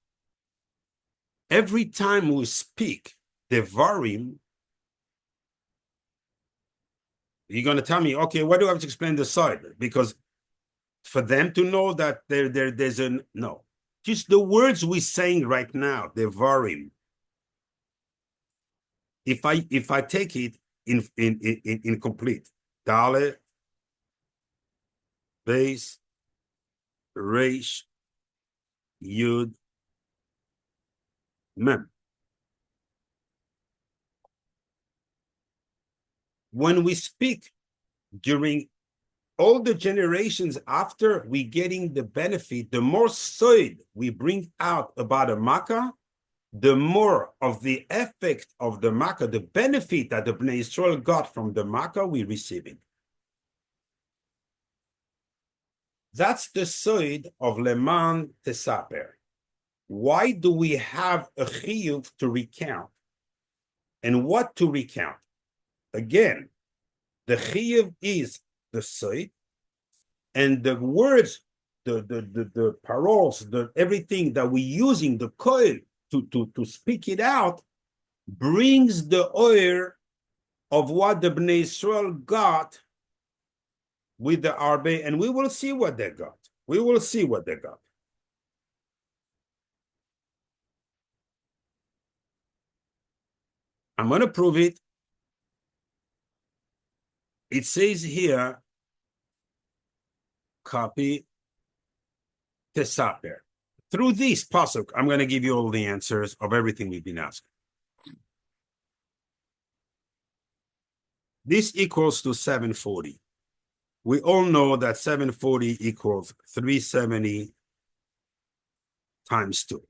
every time we speak Devarim, you're going to tell me, okay, why do I have to explain the side? Because for them to know that there's no. Just the words we're saying right now, Devarim. If I take it in complete, Dale, Base, Reish, Yud, Mem. When we speak during all the generations after we getting the benefit, the more soid we bring out about a makkah, the more of the effect of the makkah, the benefit that the Bnei Yisrael got from the makkah, we receiving. That's the soid of Leman Tesaper. Why do we have a chiyuv to recount? And what to recount? Again, the chiyuv is the soid, and the words, the paroles, everything that we're using, the koil, to speak it out, brings the oil of what the Bnei Yisrael got with the Arba, and we will see what they got. We will see what they got. I'm going to prove it. It says here, copy, tesaper. Through this pasuk, I'm going to give you all the answers of everything we've been asking. This equals to 740. We all know that 740 equals 370 times 2.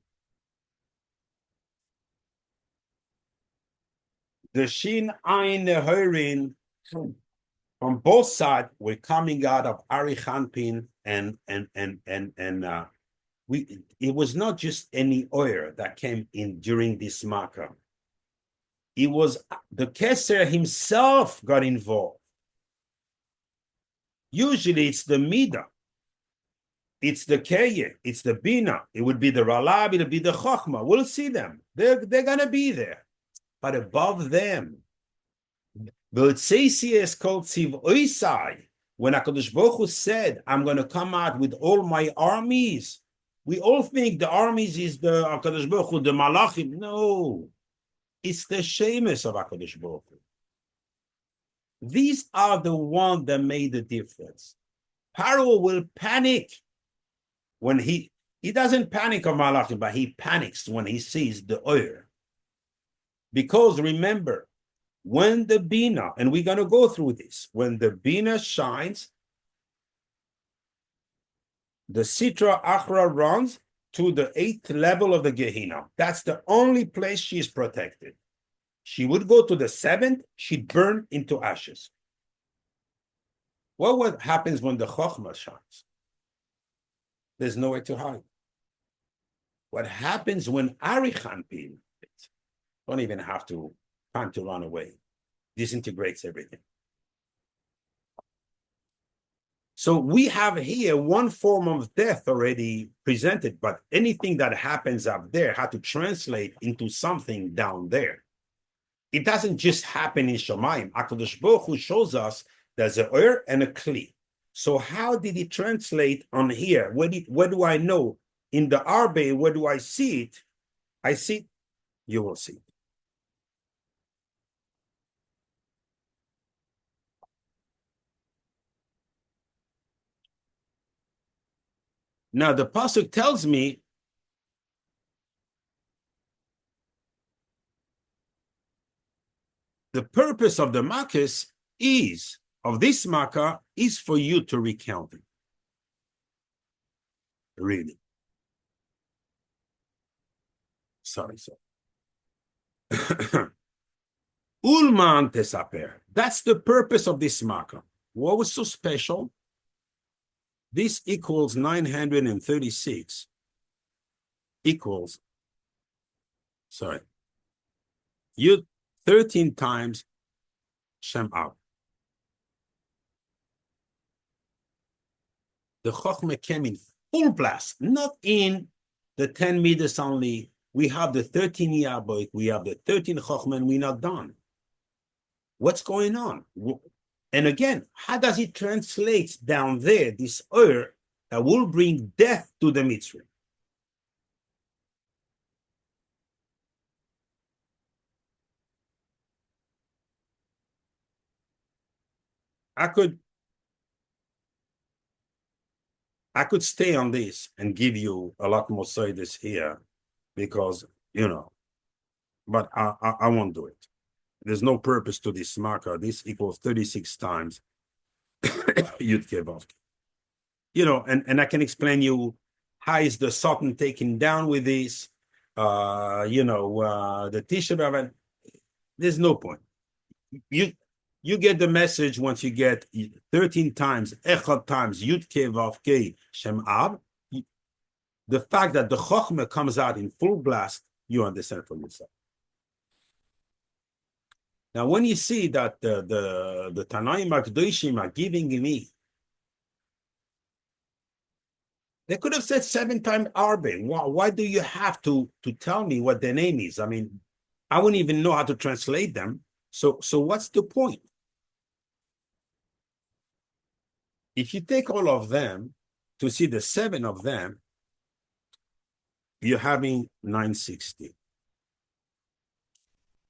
The Shin Ayin Nehorin, from both sides, we're coming out of Ari Hanpin and it was not just any oil that came in during this makkah. It was the Keser himself got involved. Usually it's the Midah, it's the Keye, it's the Bina. It would be the Ralab, it would be the Chokhmah. We'll see them. They're going to be there. But above them, the Tzeisi is called Tziv Oisai. When HaKadosh Baruch Hu said, I'm going to come out with all my armies, we all think the armies is the HaKadosh Baruch Hu, the Malachim. No. It's the Shemesh of HaKadosh Baruch Hu. These are the ones that made the difference. Pharaoh will panic when he doesn't panic of Malachim, but he panics when he sees the oil. Because remember, when the Bina, and we're going to go through this, when the Bina shines, the Sitra Achra runs to the 8th level of the Gehinna. That's the only place she is protected. She would go to the 7th, she'd burn into ashes. Well, what happens when the Chokhmah shines? There's nowhere to hide. What happens when Arichanpin, don't even have time to run away, disintegrates everything. So we have here one form of death already presented, but anything that happens up there had to translate into something down there. It doesn't just happen in Shemayim. HaKadosh Baruch Hu shows us there's an Ur and a Kli. So how did it translate on here? Where do I know? In the Arba, where do I see it? I see it. You will see it. Now the pasuk tells me the purpose of the makkahs of this makkah is for you to recount it. Really. Sorry. Ulman tesaper. That's the purpose of this makkah. What was so special? This equals 936 equals, you 13 times Shem Ab. The Chokhmah came in full blast, not in the 10 meters only. We have the 13 Yaboik, we have the 13 Chokhmah, and we're not done. What's going on? And again, how does it translate down there, this Ur that will bring death to the Mitzvah? I could stay on this and give you a lot more this here because, but I won't do it. There's no purpose to this marker. This equals 36 times Yud Kevav. And I can explain you how is the Satan taken down with this, the Tisha B'Av. There's no point. You get the message once you get 13 times, Echad times Yud Kevav Ke Shem Ab. The fact that the Chokhmah comes out in full blast, you understand for yourself. Now, when you see that the Tanaim HaKadoshim are giving me, they could have said 7 times Arba. Why do you have to tell me what their name is? I mean, I wouldn't even know how to translate them. So what's the point? If you take all of them to see the 7 of them, you're having 960.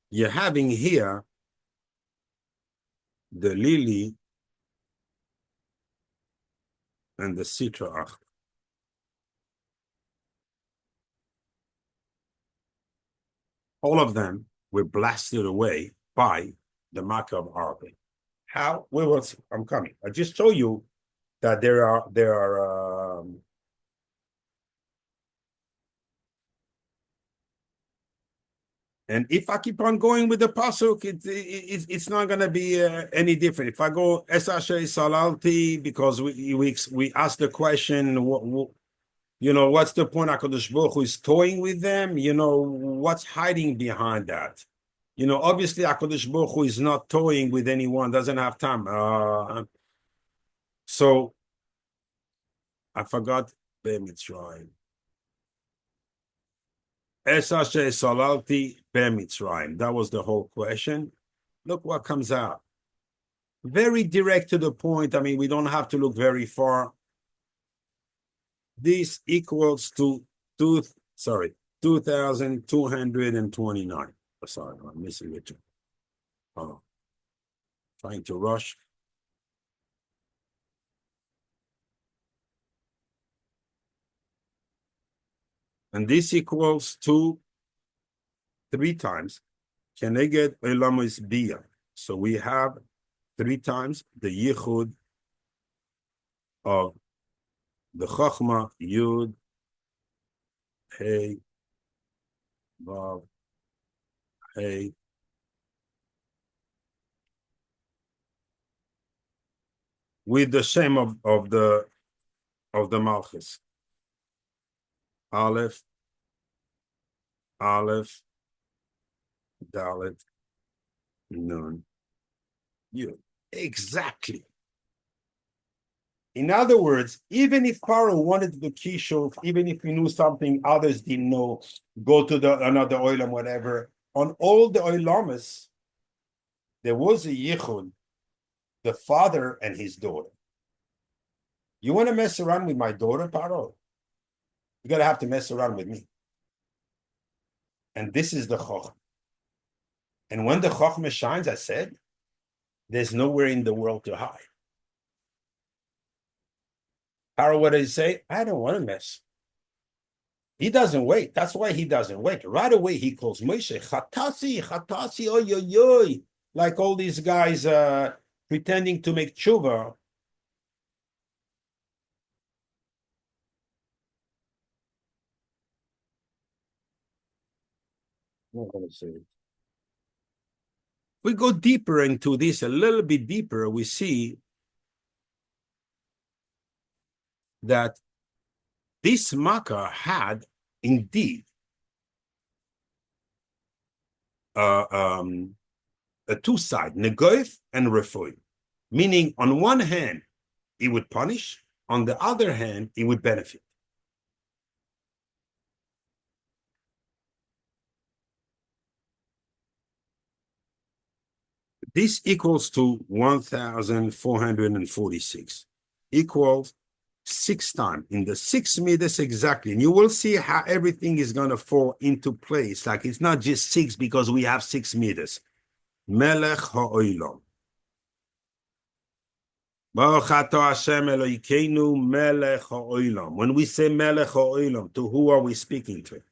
You're having here the lily and the Sitra Achra. All of them were blasted away by the mark of Arba. How? I'm coming. I just show you that there are and if I keep on going with the pasuk, it's not going to be any different. If I go Esashe Salalti, because we asked the question, What's the point? HaKadosh Baruch Hu is toying with them. What's hiding behind that? Obviously HaKadosh Baruch Hu is not toying with anyone, doesn't have time. So I forgot Bemitzrayim. Esashe Salalti Bemitzrayim. That was the whole question. Look what comes out. Very direct to the point. I mean, we don't have to look very far. This equals to 2,229. Sorry, I'm missing it. Oh, trying to rush. And this equals to 3 times Keneged Elamis Bia. So we have 3 times the yichud of the Chachma, Yud, Hey, Vav, Hey, with the same of the Malchus. Aleph, Dalet, Nun, Yud. Exactly. In other words, even if Pharaoh wanted the kishuf, even if he knew something others didn't know, go to another oilam, whatever. On all the oilamas, there was a yichud, the father and his daughter. You want to mess around with my daughter, Pharaoh? You're going to have to mess around with me. And this is the chokhmah. And when the chokhmah shines, I said, there's nowhere in the world to hide. Pharaoh, what did he say? I don't want to mess. He doesn't wait. That's why he doesn't wait. Right away, he calls Moshe, Chatasi, oy, oy, oy. Like all these guys pretending to make tshuva. I'm not going to say it. We go deeper into this, a little bit deeper, we see that this makkah had indeed a 2-side, negoif and refoy, meaning on one hand, he would punish, on the other hand, he would benefit. This equals to 1,446, equals 6 times in the 6 meters exactly. And you will see how everything is going to fall into place. Like it's not just 6 because we have 6 meters. Melech ha'olam. Baruch atah Hashem Elokeinu melech ha'olam. When we say melech ha'olam, to who are we speaking to?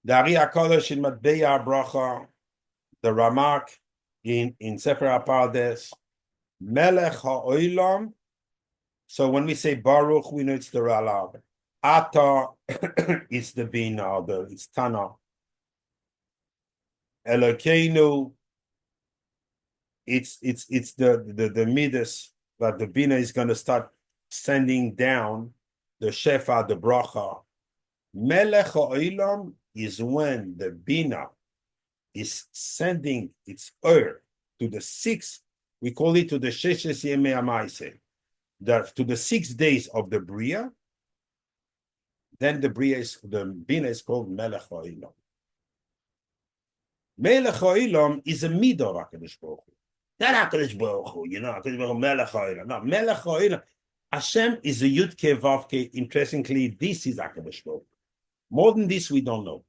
The Ari HaKodesh in Matbeya Bracha, the Ramak in Sefer HaPardes, Melech HaOilam. So when we say Baruch, we know it's the Ralav. Ata is the Bina, it's Tana. Elokeinu, it's the Midas that the Bina is going to start sending down the Shefa, the Bracha. Melech HaOilam is when the Bina is sending its to the 6, we call it to the Sheshes Yemei HaMaaseh, to the 6 days of the Bria. Then the Bina is called Melech HaOlam. Melech HaOlam is a midah of HaKadosh Baruch Hu. Not HaKadosh Baruch Hu, HaKadosh Baruch Hu, Melech HaOlam. No, Melech HaOlam. Hashem is a Yud Ke Vav Ke. Interestingly, this is HaKadosh Baruch Hu. More than this, we don't know.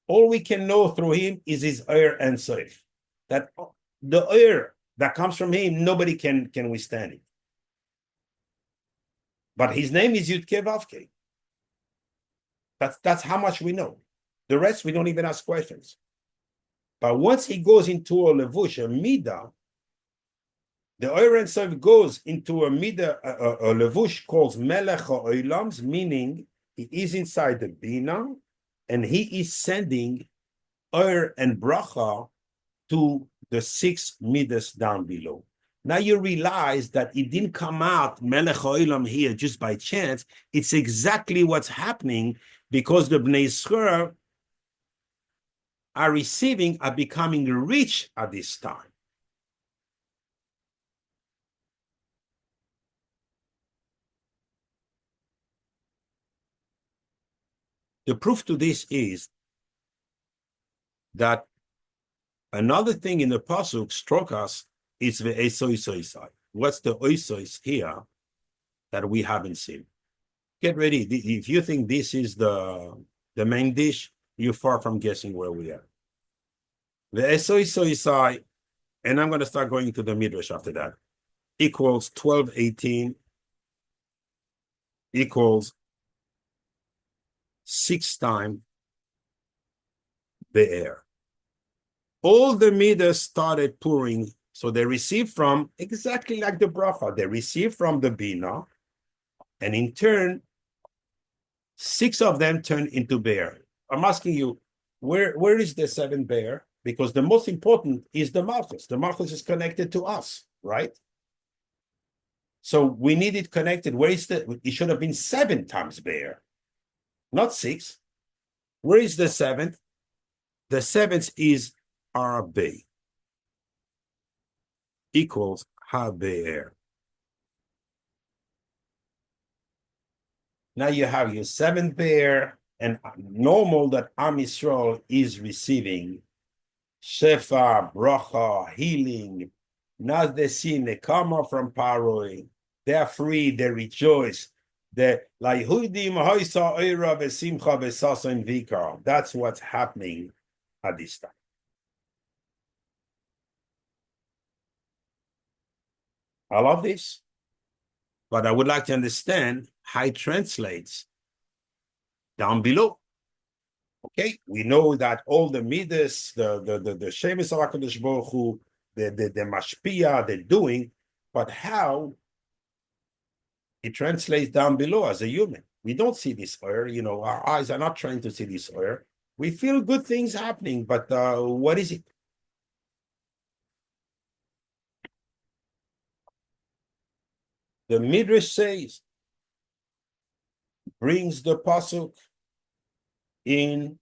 All we can know through him is his and Soif. That the that comes from him, nobody can withstand it. But his name is Yud Ke Vav Ke. That's how much we know. The rest, we don't even ask questions. But once he goes into a levush, a midah, the and Soif goes into a midah, a levush called Melech HaOlams, meaning he is inside the Bina, and he is sending and bracha to the 6 midas down below. Now you realize that it didn't come out Melech Olam here just by chance. It's exactly what's happening because the Bnei Yisrael are becoming rich at this time. The proof to this is that another thing in the pasuk struck us is the esoisoisai. What's the oisois here that we haven't seen? Get ready. If you think this is the main dish, you're far from guessing where we are. The esoisoisai, and I'm going to start going to the midrash after that, equals 1218 equals 6 times be'er. All the midas started pouring, so they received from, exactly like the bracha, they received from the bina, and in turn, 6 of them turned into bear. I'm asking you, where is the 7th bear? Because the most important is the malchus. The malchus is connected to us, right? So we need it connected. Where is it should have been 7 times bear, not 6. Where is the 7th? The 7th is Arba equals ha-be'er. Now you have your 7th bear, and normal that Am Yisrael is receiving shefa, bracha, healing. Now they see nekama from Pharaoh. They are free, they rejoice. That's what's happening at this time. I love this, but I would like to understand how it translates down below. Okay, we know that all the midas, the shemis of HaKadosh Baruch Hu, the mashpia, they're doing, but how it translates down below as a human. We don't see this oil, our eyes are not trying to see this oil. We feel good things happening, but what is it? The Midrash says, brings the pasuk in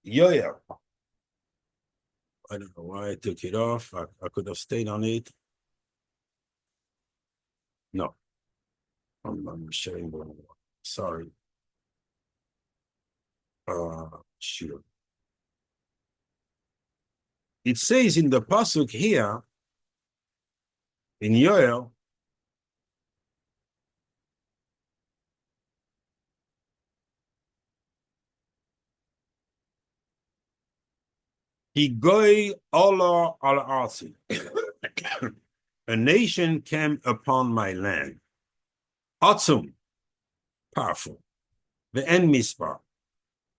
Yoel. I don't know why I took it off. I could have stayed on it. No, I'm sharing the wrong one. Sorry. Sure. It says in the pasuk here in Yoel, Higoy Allah al Arsi. A nation came upon my land. Atzum, powerful. The end mispar.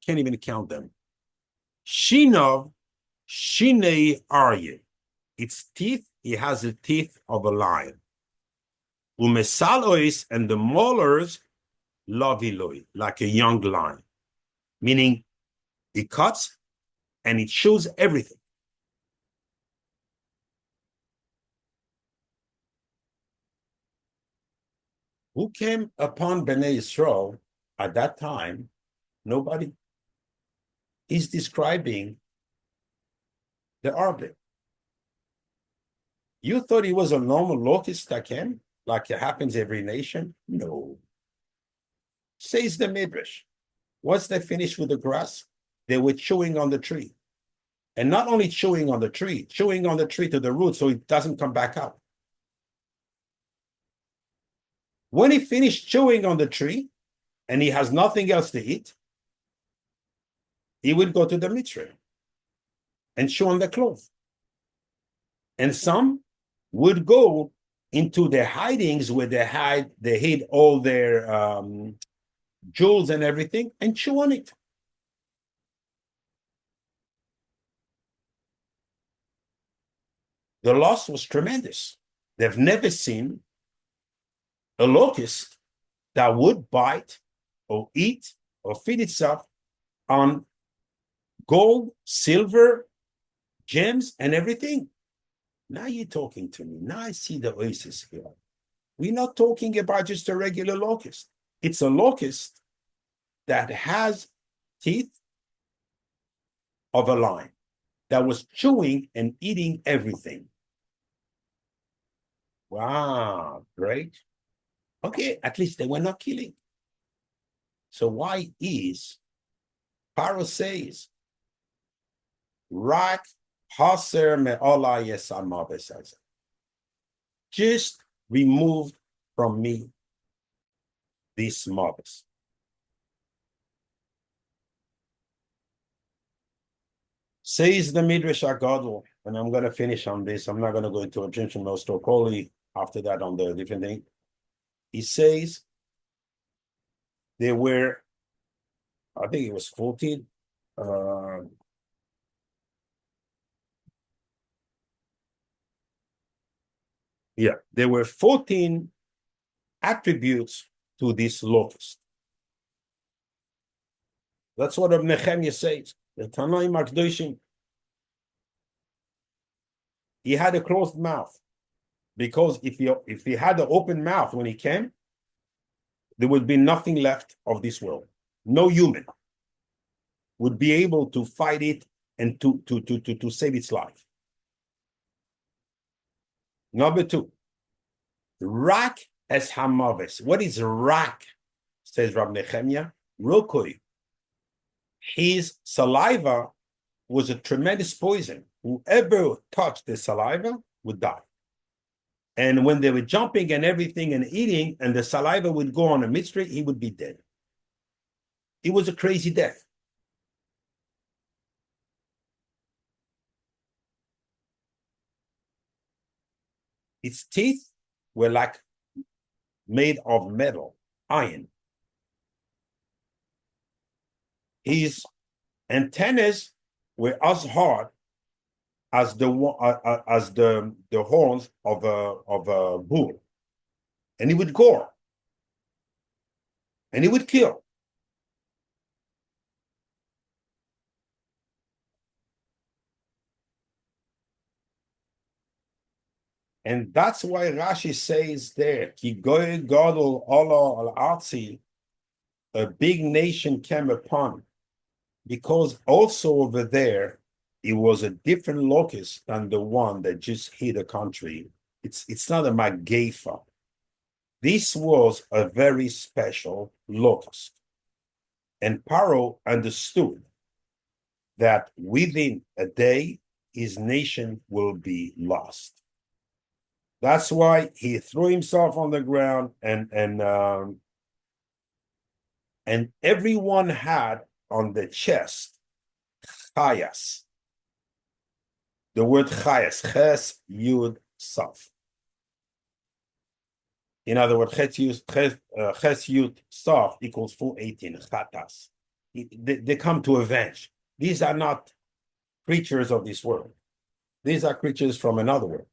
Can't even count them. Shinov, Shinei Arye. Its teeth, it has the teeth of a lion. Umesalois, and the molars, loviloi, like a young lion. Meaning, it cuts and it shows everything. Who came upon Bnei Yisrael at that time? Nobody. He's describing the Arba. You thought he was a normal locust that came, like it happens every nation? No. Says the Midrash. Once they finished with the grass, they were chewing on the tree. And not only chewing on the tree to the root so it doesn't come back up. When he finished chewing on the tree and he has nothing else to eat, he would go to the mitzvah and chew on the cloth. And some would go into their hidings where they hid all their jewels and everything and chew on it. The loss was tremendous. They've never seen a locust that would bite or eat or feed itself on gold, silver, gems, and everything. Now you're talking to me. Now I see the oasis here. We're not talking about just a regular locust. It's a locust that has teeth of a lion that was chewing and eating everything. Wow, great. Okay, at least they were not killing. So why is Pharaoh says, Rak haser me'ola yesama b'saza. Just removed from me these mothers. Says the Midrash Agadol, and I'm going to finish on this. I'm not going to go into Egyptian Nostokoli after that on the different thing. He says there were, I think it was 14. There were 14 attributes to this locust. That's what Nehemiah says. The Tanaim Akdoshim. He had a closed mouth because if he had an open mouth when he came, there would be nothing left of this world. No human would be able to fight it and to save its life. Number 2, Rak es hamaves. What is Rak? Says Rab Nehemiah. Rokoi. His saliva was a tremendous poison. Whoever touched the saliva would die. And when they were jumping and everything and eating, and the saliva would go on a mystery, he would be dead. It was a crazy death. Its teeth were like made of metal, iron. His antennas were as hard as the horns of a bull, and he would gore, and he would kill. And that's why Rashi says there, Ki goy gadol Allah al-arzi, a big nation came upon, because also over there, it was a different locust than the one that just hit the country. It's not a Magefa. This was a very special locust. And Pharaoh understood that within a day, his nation will be lost. That's why he threw himself on the ground, and everyone had on the chest chayas. The word chayas, ches yud saf. In other words, ches yud saf equals 418 chatas. They come to avenge. These are not creatures of this world. These are creatures from another world.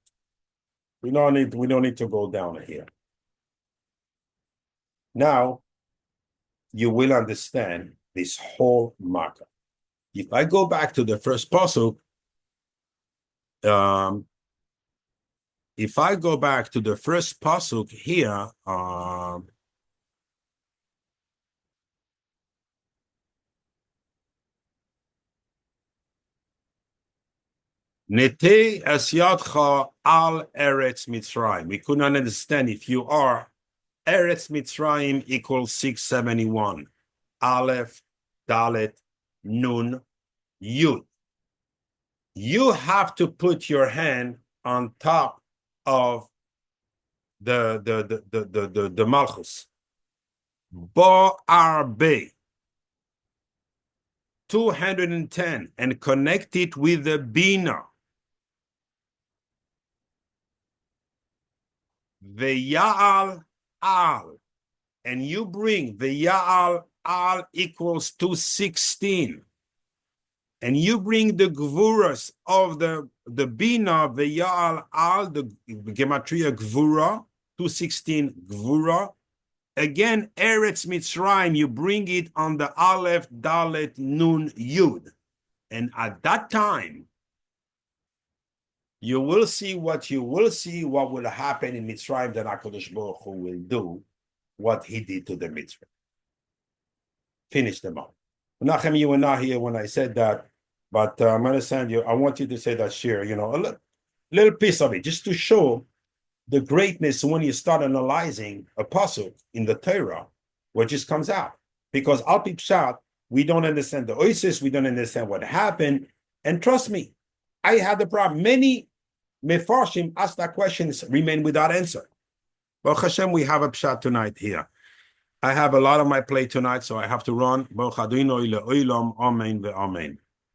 We don't need to go down here. Now, you will understand this whole marker. If I go back to the first pasuk, here, Nete asyatcha al Eretz Mitzrayim. We could not understand if you are Eretz Mitzrayim equals 671. Aleph, Dalet, Nun, Yud. You have to put your hand on top of the Malchus. Bo Arbe. 210, and connect it with the Bina. The Ya'al Al, and you bring the Ya'al Al equals 216, and you bring the Gvuras of the Bina, the Ya'al Al, the Gematria Gvura, 216 Gvura. Again, Eretz Mitzrayim, you bring it on the Aleph, Dalet, Nun, Yud. And at that time, You will see what you will see, what will happen in Mitzrayim, that HaKadosh Baruch Hu will do what he did to the Mitzrayim. Finish them up. Menachem, you were not here when I said that, but I'm going to send you, I want you to say that share, a little piece of it, just to show the greatness when you start analyzing a pasuk in the Torah, what just comes out. Because Al Pi Pshat, we don't understand the oasis, we don't understand what happened. And trust me, I had the problem. Many Mefarshim asked that questions, remain without answer. Baruch Hashem, we have a Pshat tonight here. I have a lot on my plate tonight, so I have to run. Baruch Adonai le'olam, amen ve'amen.